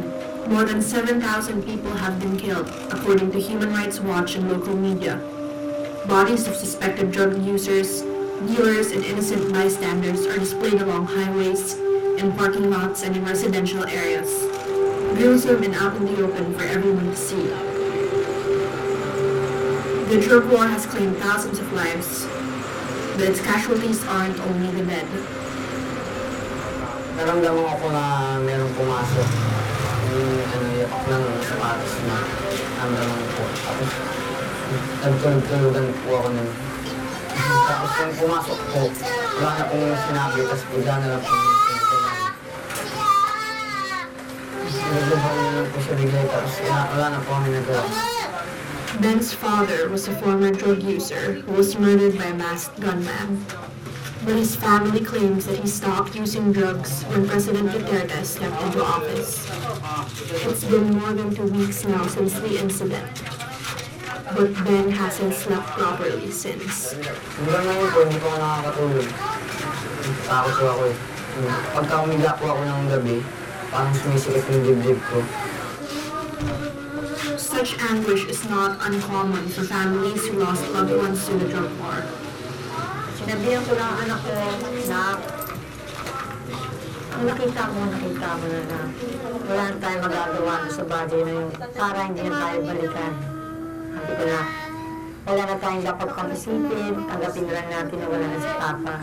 more than 7,000 people have been killed, according to Human Rights Watch and local media. Bodies of suspected drug users, dealers, and innocent bystanders are displayed along highways, in parking lots, and in residential areas, gruesome and out in the open for everyone to see. The drug war has claimed thousands of lives, but its casualties aren't only the dead. Naramdaman ako na merong pumasok. Ng sapatos na naramdaman ko. Tapos nagtulog-tulugan po ako nun. Tapos nung pumasok po, wala na pong sinabi, tapos bigla na lang po naglubaw na lang po siya bigla, tapos wala na po kami nagawa. Ben's father was a former drug user who was murdered by a masked gunman. But his family claims that he stopped using drugs when President Duterte stepped into office. It's been more than 2 weeks now since the incident, but Ben hasn't slept properly since. Hanggang ngayon po, hindi po ako nakakatulog. Takot po ako eh. Pagka umiga po ako ng gabi, parang sumisikip yung dibdib ko. Such anguish is not uncommon for families who lost loved ones to the drug war. Sinabihan ko lang anak ko na ang nakita mo na wala na tayong magagawa sa bagay na yun para hindi na tayo balikan. Sabi ko na wala na tayong dapat pang isipin, tanggapin na lang natin na wala na si Papa.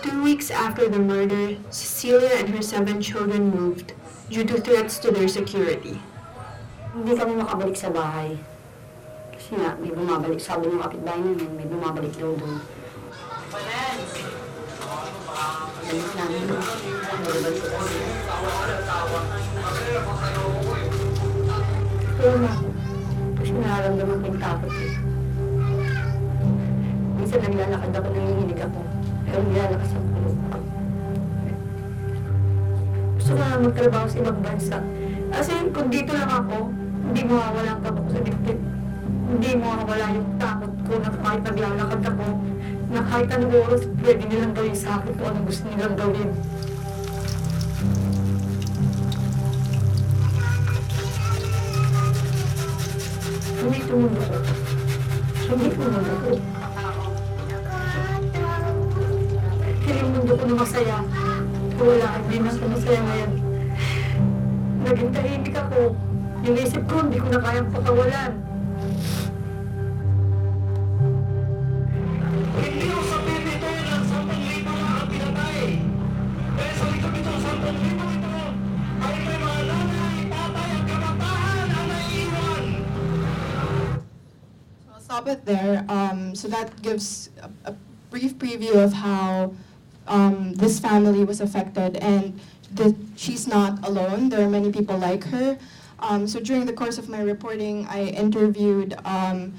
2 weeks after the murder, Cecilia and her 7 children moved due to threats to their security. Hindi kami makabalik sa bahay. Kasi nga, may bumabalik. Sabi ng kapitbahay namin, may bumabalik daw doon. Balik namin doon. Nagabalik ko kami. Pero na ako. Kasi nararamdaman ko yung takot eh. Minsan naglalakad ako, nangihinig ako. Pero nilalakas ako. Gusto ko na magtrabaho sa ibang bansa. Kasi kung dito lang ako, hindi mawawala ang takot ko sa dibdib. Hindi mawawala yung takot ko na kahit naglalakad ako, na kahit anong oras pwede nilang gawin sa akin kung anong gusto nilang gawin. Hindi tumundo ko. Hindi tumundo ko. Kaya yung mundo ko na masaya. Wala, hindi na ako masaya ngayon. Naging tahimik ako. Yung isip ko, hindi ko na kayang pakawalan. Hindi ko sabihin ito ng 10,000 na ang pinatay. Dahil sa likod ito, 10,000 ito ay may mga nanay, tatay, at kamatahan ang naiiwan. So I'll stop it there. So that gives a brief preview of how this family was affected, and she's not alone. There are many people like her. So during the course of my reporting, I interviewed volunteer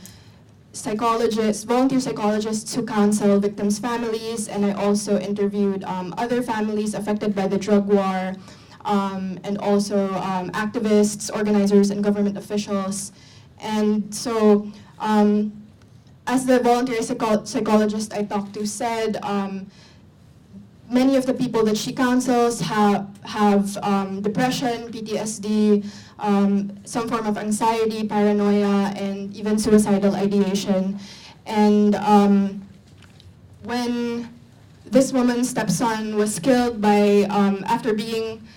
psychologists who counsel victims' families, and I also interviewed other families affected by the drug war, and also activists, organizers, and government officials. And so, as the volunteer psychologist I talked to said, many of the people that she counsels have depression, PTSD, some form of anxiety, paranoia, and even suicidal ideation. And when this woman's stepson was killed by, after being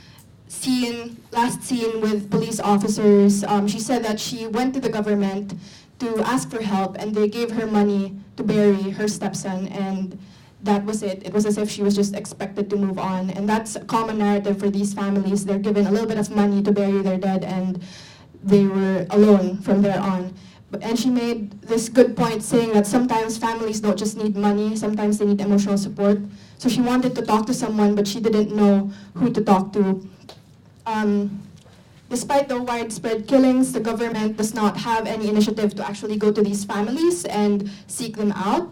last seen with police officers, she said that she went to the government to ask for help, and they gave her money to bury her stepson, and that was it. It was as if she was just expected to move on. And that's a common narrative for these families. They're given a little bit of money to bury their dead, and they were alone from there on. And she made this good point saying that sometimes families don't just need money, sometimes they need emotional support. So she wanted to talk to someone, but she didn't know who to talk to. Despite the widespread killings, the government does not have any initiative to actually go to these families and seek them out.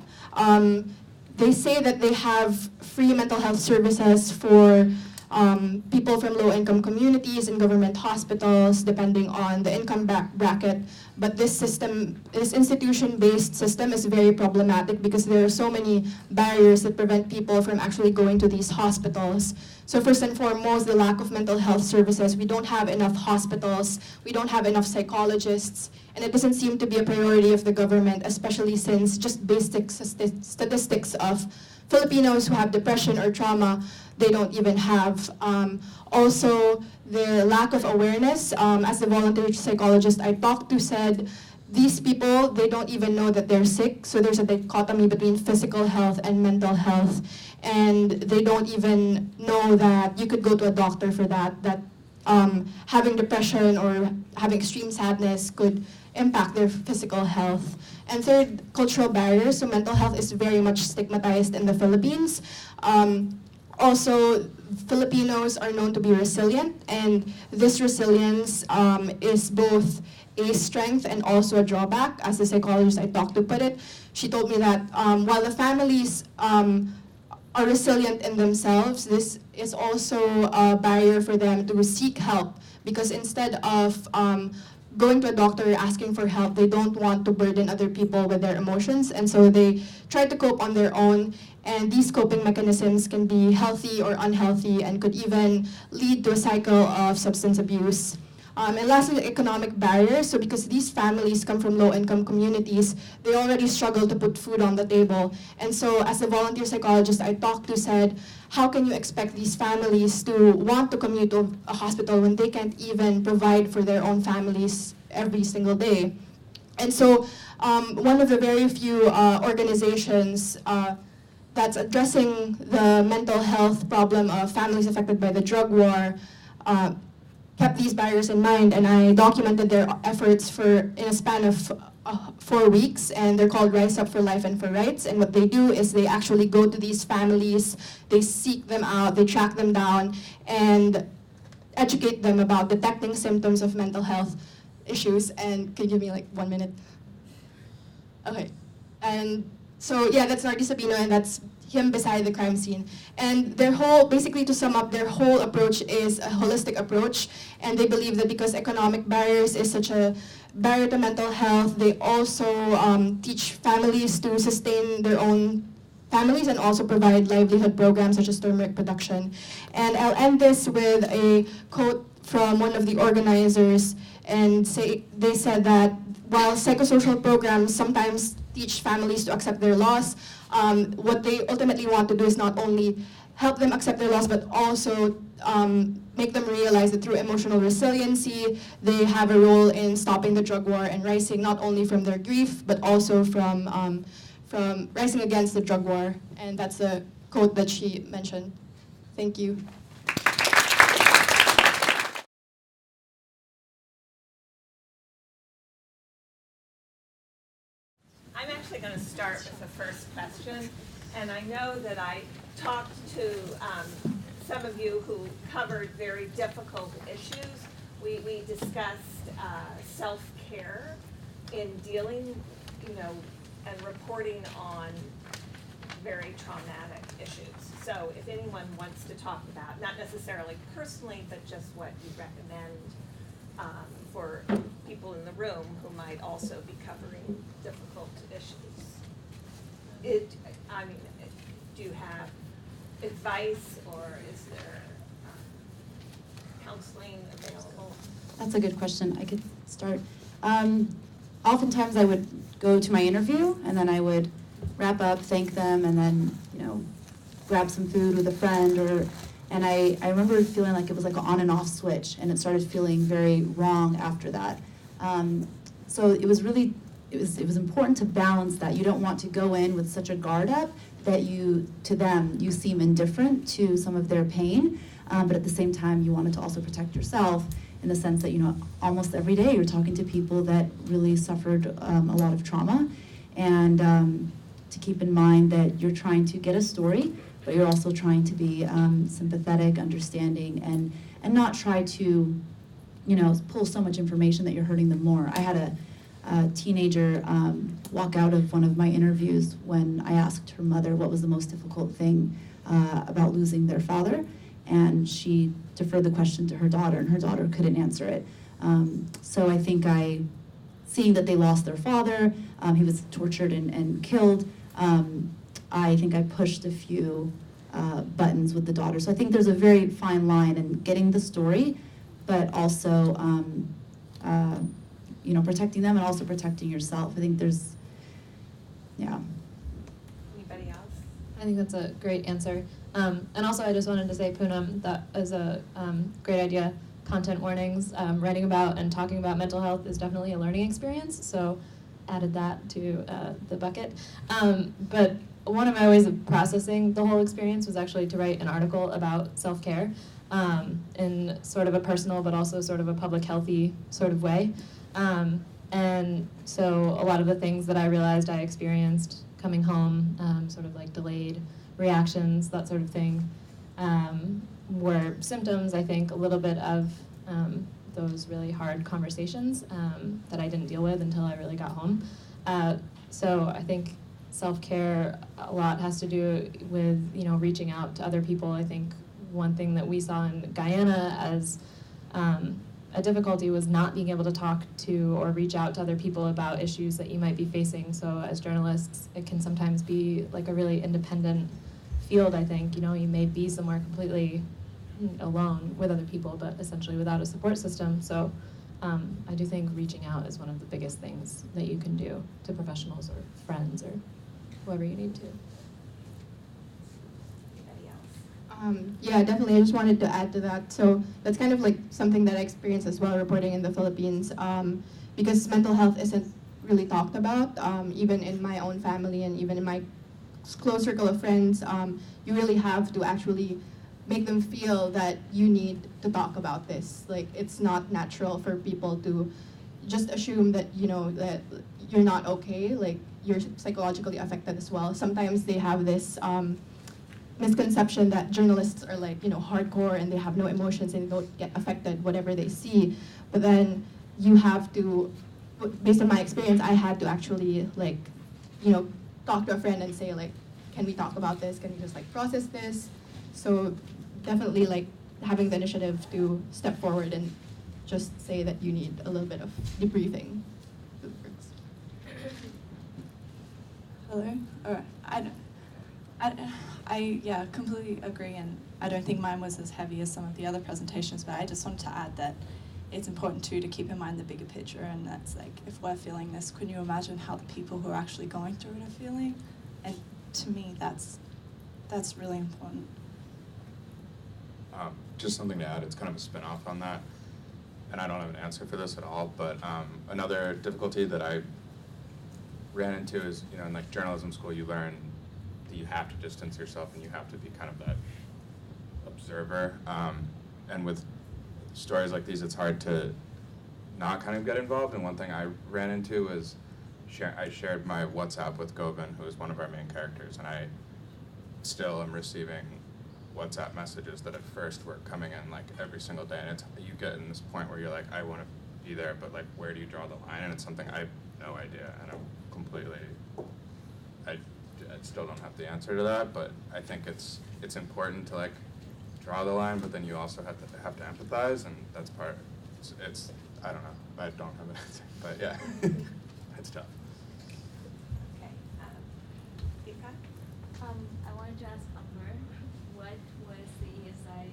They say that they have free mental health services for people from low-income communities in government hospitals, depending on the income bracket. But this institution-based system is very problematic because there are so many barriers that prevent people from actually going to these hospitals. So first and foremost, the lack of mental health services. We don't have enough hospitals, we don't have enough psychologists, and it doesn't seem to be a priority of the government, especially since just basic statistics of Filipinos who have depression or trauma, they don't even have. Also, the lack of awareness. As the volunteer psychologist I talked to said, these people, they don't even know that they're sick, so there's a dichotomy between physical health and mental health, and they don't even know that you could go to a doctor for that having depression or having extreme sadness could impact their physical health. And third, cultural barriers. So mental health is very much stigmatized in the Philippines. Also, Filipinos are known to be resilient, and this resilience is both a strength and also a drawback. As the psychologist I talked to put it, she told me that while the families are resilient in themselves, this is also a barrier for them to seek help, because instead of going to a doctor asking for help, they don't want to burden other people with their emotions, and so they try to cope on their own. And these coping mechanisms can be healthy or unhealthy and could even lead to a cycle of substance abuse. And lastly, economic barriers. So because these families come from low-income communities, they already struggle to put food on the table. And so as a volunteer psychologist I talked to said, how can you expect these families to want to commute to a hospital when they can't even provide for their own families every single day? And so one of the very few organizations that's addressing the mental health problem of families affected by the drug war kept these barriers in mind, and I documented their efforts in a span of 4 weeks, and they're called Rise Up for Life and for Rights. And what they do is they actually go to these families, they seek them out, they track them down, and educate them about detecting symptoms of mental health issues. And can you give me like 1 minute? Okay. And so yeah, that's Nardi Sabino, and that's him beside the crime scene. And their whole, basically to sum up, their whole approach is a holistic approach, and they believe that because economic barriers is such a barrier to mental health, they also teach families to sustain their own families and also provide livelihood programs such as turmeric production. And I'll end this with a quote from one of the organizers, and they said that while psychosocial programs sometimes teach families to accept their loss, what they ultimately want to do is not only help them accept their loss, but also make them realize that through emotional resiliency, they have a role in stopping the drug war and rising not only from their grief, but also from rising against the drug war. And that's a quote that she mentioned. Thank you. I'm actually going to start with the first question, and I know that I talked to some of you who covered very difficult issues. We discussed self-care in dealing, and reporting on very traumatic issues. So if anyone wants to talk about, not necessarily personally, but just what you recommend for people in the room who might also be covering difficult issues. Do you have advice, or is there counseling available? That's a good question. I could start. Oftentimes I would go to my interview, and then I would wrap up, thank them, and then, grab some food with a friend, and I remember feeling like it was like an on and off switch, and it started feeling very wrong after that. So it was really, it was important to balance that. You don't want to go in with such a guard up that to them, you seem indifferent to some of their pain, but at the same time, you wanted to also protect yourself in the sense that, almost every day you're talking to people that really suffered a lot of trauma, and to keep in mind that you're trying to get a story, but you're also trying to be sympathetic, understanding, and not try to, pull so much information that you're hurting them more. I had a teenager walk out of one of my interviews when I asked her mother what was the most difficult thing about losing their father, and she deferred the question to her daughter, and her daughter couldn't answer it. So I think seeing that they lost their father, he was tortured and killed, I think I pushed a few buttons with the daughter. So I think there's a very fine line in getting the story, but also protecting them and also protecting yourself. I think there's, yeah. Anybody else? I think that's a great answer. And also I just wanted to say, Poonam, that is a great idea. Content warnings, writing about and talking about mental health is definitely a learning experience, so added that to the bucket. But one of my ways of processing the whole experience was actually to write an article about self-care in sort of a personal but also sort of a public healthy sort of way. And so a lot of the things that I realized I experienced coming home, sort of like delayed reactions, that sort of thing, were symptoms, I think, a little bit of those really hard conversations that I didn't deal with until I really got home. So I think self-care a lot has to do with, reaching out to other people. I think one thing that we saw in Guyana as a difficulty was not being able to talk to or reach out to other people about issues that you might be facing. So as journalists, it can sometimes be like a really independent field, I think. You may be somewhere completely alone with other people, but essentially without a support system. So I do think reaching out is one of the biggest things that you can do to professionals or friends or whoever you need to. Yeah, definitely. I just wanted to add to that. So that's kind of like something that I experienced as well reporting in the Philippines, because mental health isn't really talked about, even in my own family and even in my close circle of friends. You really have to actually make them feel that you need to talk about this. Like, it's not natural for people to just assume that, that you're not okay, like you're psychologically affected as well. Sometimes they have this misconception that journalists are like, hardcore and they have no emotions and they don't get affected whatever they see. But then you have to, based on my experience, I had to actually talk to a friend and say can we talk about this? Can we just process this? So definitely having the initiative to step forward and just say that you need a little bit of debriefing. Hello? I completely agree, and I don't think mine was as heavy as some of the other presentations, but I just wanted to add that it's important too to keep in mind the bigger picture, and that's if we're feeling this, can you imagine how the people who are actually going through it are feeling? And to me, that's really important. Just something to add, it's kind of a spin-off on that, and I don't have an answer for this at all, but another difficulty that I ran into is, in journalism school, you learn that you have to distance yourself and you have to be kind of that observer, and with stories like these, it's hard to not kind of get involved, and one thing I ran into was I shared my WhatsApp with Govind, who is one of our main characters, and I still am receiving WhatsApp messages that at first were coming in every single day, and you get in this point where you're like, I want to be there, but where do you draw the line? And it's something I have no idea, and I'm completely, I still don't have the answer to that, but I think it's important to draw the line, but then you also have to empathize, and that's part. It's I don't know. I don't have an answer, but yeah, it's tough. Okay, Vika? I wanted to ask Ambar, what was the ESI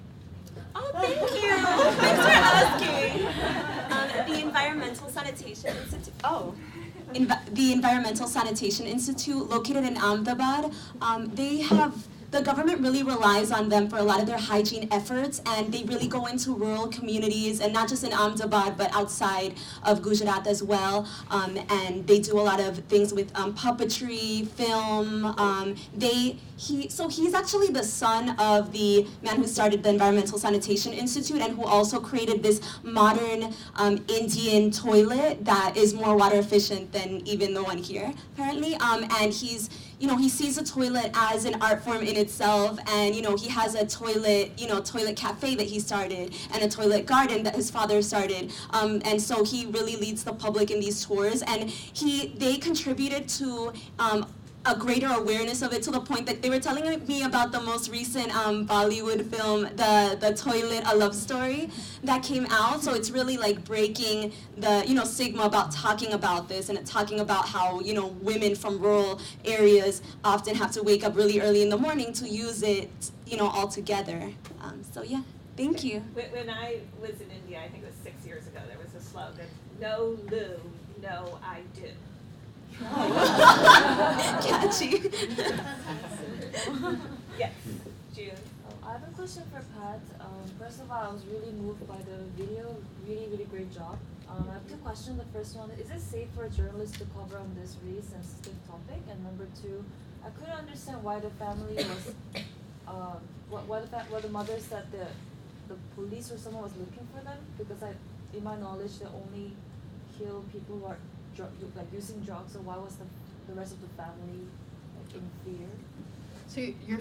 thing about? Oh, thank you. Thanks for asking. The Environmental Sanitation Institute. The Environmental Sanitation Institute, located in Ahmedabad, the government really relies on them for a lot of their hygiene efforts, and they really go into rural communities, and not just in Ahmedabad, but outside of Gujarat as well. And they do a lot of things with puppetry, film. He's actually the son of the man who started the Environmental Sanitation Institute, and who also created this modern Indian toilet that is more water efficient than even the one here, apparently. And he sees a toilet as an art form in itself, and he has a toilet, toilet cafe that he started, and a toilet garden that his father started, and so he really leads the public in these tours, and they contributed to a greater awareness of it, to the point that they were telling me about the most recent Bollywood film, the Toilet, A Love Story, that came out. So it's really like breaking the, stigma about talking about this, and talking about how, women from rural areas often have to wake up really early in the morning to use it, all together. So yeah, thank you. When I was in India, I think it was 6 years ago, there was a slogan, no loo, no I do. Catchy. Yes, June. I have a question for Pat. First of all, I was really moved by the video. Really, really great job. I have two questions. The first one is it safe for a journalist to cover on this really sensitive topic? And number two, I couldn't understand why the family was, why the mother said the police or someone was looking for them, because in my knowledge, they only kill people who are using drugs. So why was the rest of the family in fear? So your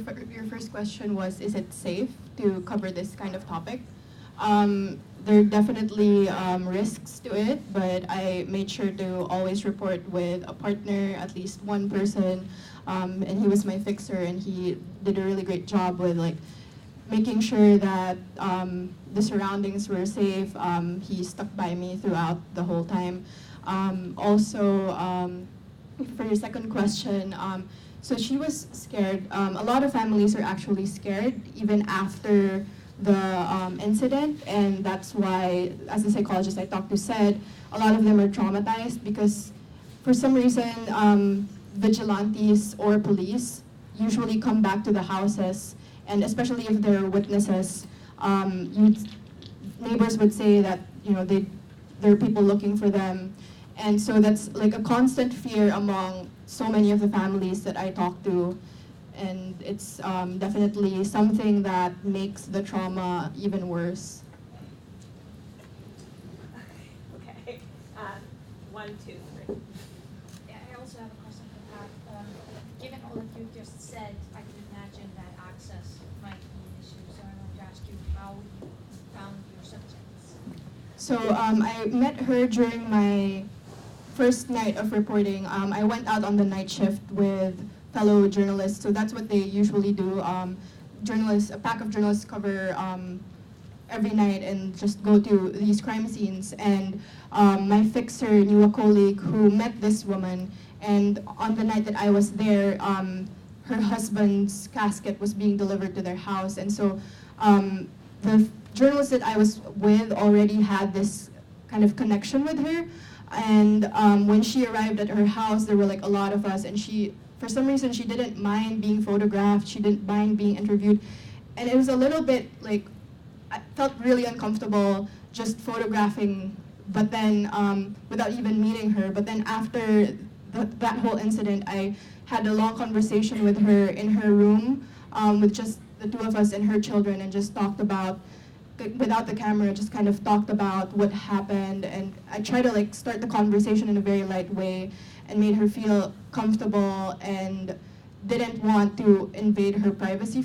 first question was, is it safe to cover this kind of topic? There are definitely risks to it, but I made sure to always report with a partner, at least one person, and he was my fixer, and he did a really great job with making sure that the surroundings were safe. He stuck by me throughout the whole time. For your second question, so she was scared. A lot of families are actually scared even after the incident, and that's why, as the psychologist I talked to said, a lot of them are traumatized because for some reason vigilantes or police usually come back to the houses, and especially if they're witnesses, neighbors would say that there are people looking for them, and so that's like a constant fear among so many of the families that I talk to, and it's definitely something that makes the trauma even worse. Okay. 1, 2, 3. Yeah, I also have a question for Pat. Given all that you just said, I can imagine that access might be an issue. So I want to ask you how you found your subjects. So I met her during my first night of reporting. I went out on the night shift with fellow journalists, so that's what they usually do. A pack of journalists cover every night and just go to these crime scenes. And my fixer knew a colleague who met this woman, and on the night that I was there, her husband's casket was being delivered to their house. And so the journalist that I was with already had this kind of connection with her. And when she arrived at her house, there were a lot of us, and for some reason, she didn't mind being photographed. She didn't mind being interviewed. And it was a little bit I felt really uncomfortable just photographing, but then without even meeting her. But then after that whole incident, I had a long conversation with her in her room with just the two of us and her children, and just talked about, without the camera, just kind of talked about what happened. And I tried to start the conversation in a very light way and made her feel comfortable and didn't want to invade her privacy,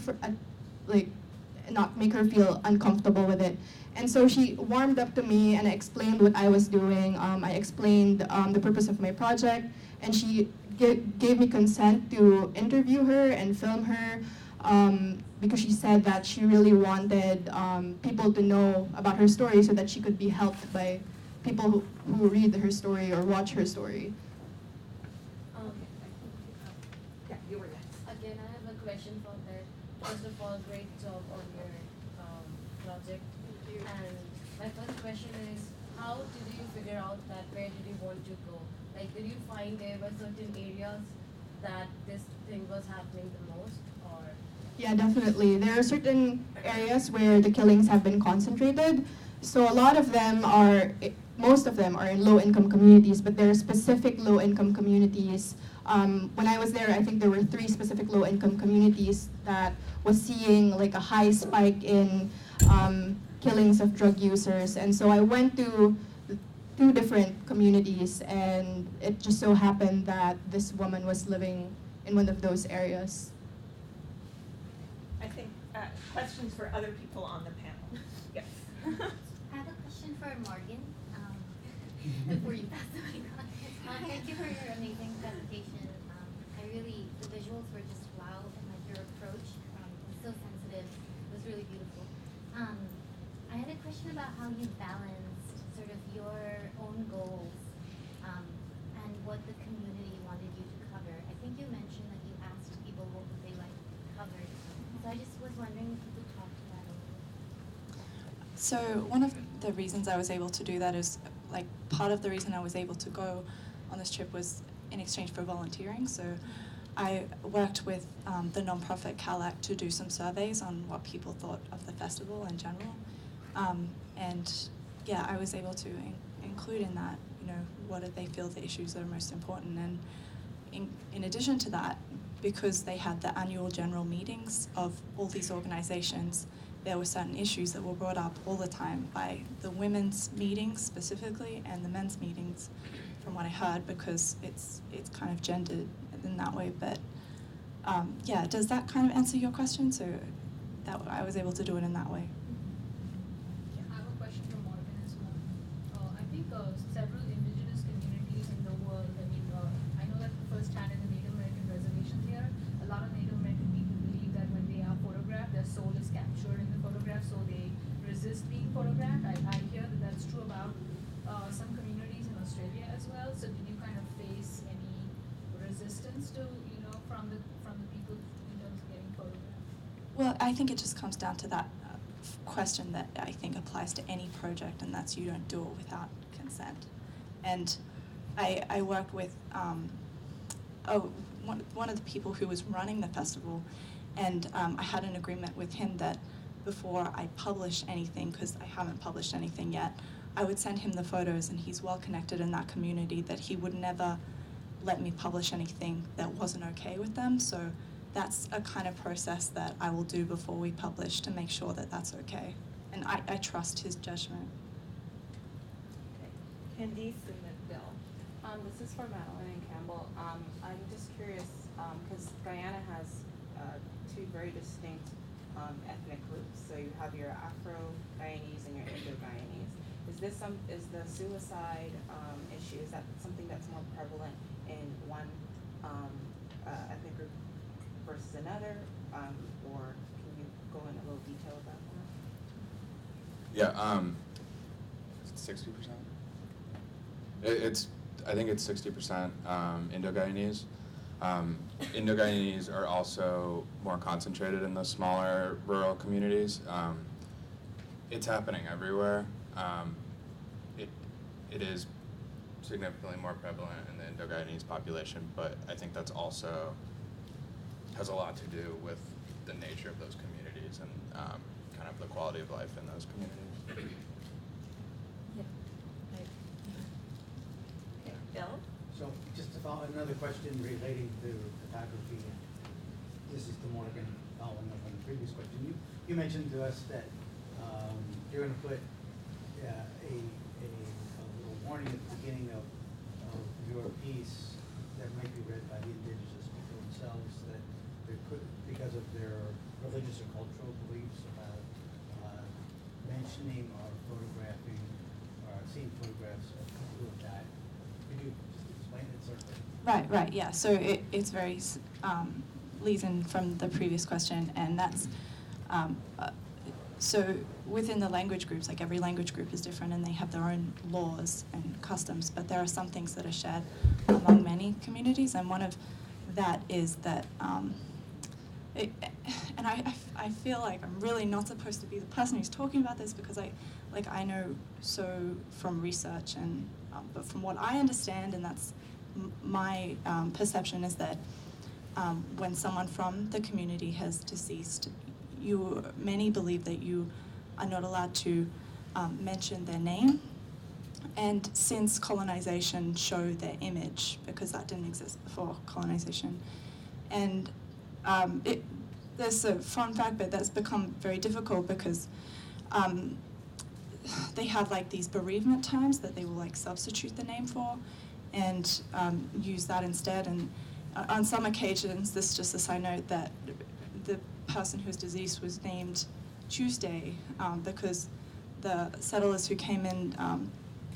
not make her feel uncomfortable with it. And so she warmed up to me, and I explained what I was doing. I explained the purpose of my project, and she gave me consent to interview her and film her, because she said that she really wanted people to know about her story so that she could be helped by people who read her story or watch her story. Yeah, you were next. Again, I have a question for that. First of all, great job on your project. And my first question is, how did you figure out that where did you want to go? Did you find there were certain areas that this thing was happening the most, or? Yeah, definitely. There are certain areas where the killings have been concentrated. So a lot of them most of them are in low-income communities, but there are specific low-income communities. When I was there, I think there were 3 specific low-income communities that was seeing a high spike in killings of drug users. And so I went to 2 different communities, and it just so happened that this woman was living in one of those areas. I think questions for other people on the panel. Yes. I have a question for Morgan. Before you pass the mic on. Thank you for your amazing presentation. I the visuals were just wow, and like your approach was so sensitive. It was really beautiful. I had a question about how you balanced sort of your own goals and what the community wanted you to cover. I think you mentioned that you asked people what would they like covered. So I just was wondering if you could talk to that a little. So one of the reasons I was able to do that is, like, part of the reason I was able to go on this trip was in exchange for volunteering. So I worked with the nonprofit CalAct to do some surveys on what people thought of the festival in general. And yeah, I was able to include in that, you know, what did they feel the issues that are most important. And in addition to that, because they had the annual general meetings of all these organizations, there were certain issues that were brought up all the time by the women's meetings specifically and the men's meetings, from what I heard, because it's kind of gendered in that way. But yeah, does that kind of answer your question? So that I was able to do it in that way. I have a question for Morgan as well. I think several indigenous communities in the world, I know that firsthand in the Native American reservations here, a lot of Native American people believe that when they are photographed, their soul is captured in the photograph, so they resist being photographed. I hear that that's true about some communities in Australia as well. So did you kind of face any resistance to, from the people in terms of getting photographed? Well, I think it just comes down to that question that I think applies to any project, and that's you don't do it without consent. And I worked with one of the people who was running the festival, and I had an agreement with him that before I publish anything, because I haven't published anything yet, I would send him the photos, and he's well connected in that community, that he would never let me publish anything that wasn't okay with them. So that's a kind of process that I will do before we publish to make sure that that's okay. And I trust his judgment. Okay. Candice and then Bill. This is for Madeline and Campbell. I'm just curious, because Guyana has two very distinct ethnic groups. So you have your Afro-Guyanese and your Indo-Guyanese. Is the suicide issue, is that something that's more prevalent in one ethnic group versus another, or can you go in a little detail about that? Yeah, 60%. I think it's 60% Indo-Guyanese. Indo-Guyanese are also more concentrated in the smaller rural communities. It's happening everywhere. It is significantly more prevalent in the Indo-Guyanese population, but I think that's also has a lot to do with the nature of those communities and kind of the quality of life in those communities. Okay, Bill? So just to follow another question relating to photography, this is to Morgan, following up on the previous question. You mentioned to us that you're going to put a little warning at the beginning of your piece that might be read by the indigenous people themselves, that there could, because of their religious or cultural beliefs about mentioning or photographing or seeing photographs of people who have died. Could you just explain it sort of? Right, yeah. So it's very leads in from the previous question, and that's so within the language groups, like every language group is different and they have their own laws and customs, but there are some things that are shared among many communities, and one of that is that, and I feel like I'm really not supposed to be the person who's talking about this, because I know so from research, and but from what I understand, and that's my perception, is that when someone from the community has deceased, many believe that you are not allowed to mention their name, and since colonization, show their image, because that didn't exist before colonization. And there's a fun fact, but that's become very difficult because they have like these bereavement terms that they will like substitute the name for and use that instead. And on some occasions, this is just a side note, that the person who's deceased was named Tuesday because the settlers who came in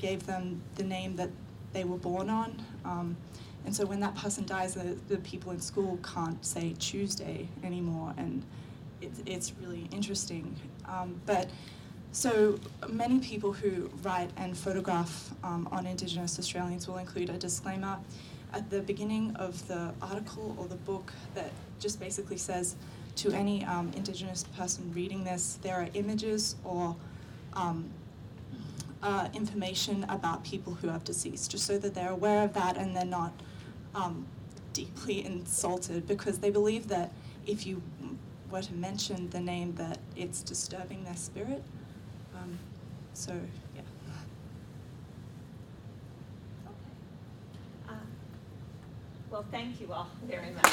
gave them the name that they were born on. And so when that person dies, the people in school can't say Tuesday anymore, and it's really interesting. But so many people who write and photograph on Indigenous Australians will include a disclaimer at the beginning of the article or the book that just basically says, to any Indigenous person reading this, there are images or information about people who have deceased, just so that they're aware of that and they're not deeply insulted, because they believe that if you were to mention the name, that it's disturbing their spirit. So, yeah. Well, thank you all very much.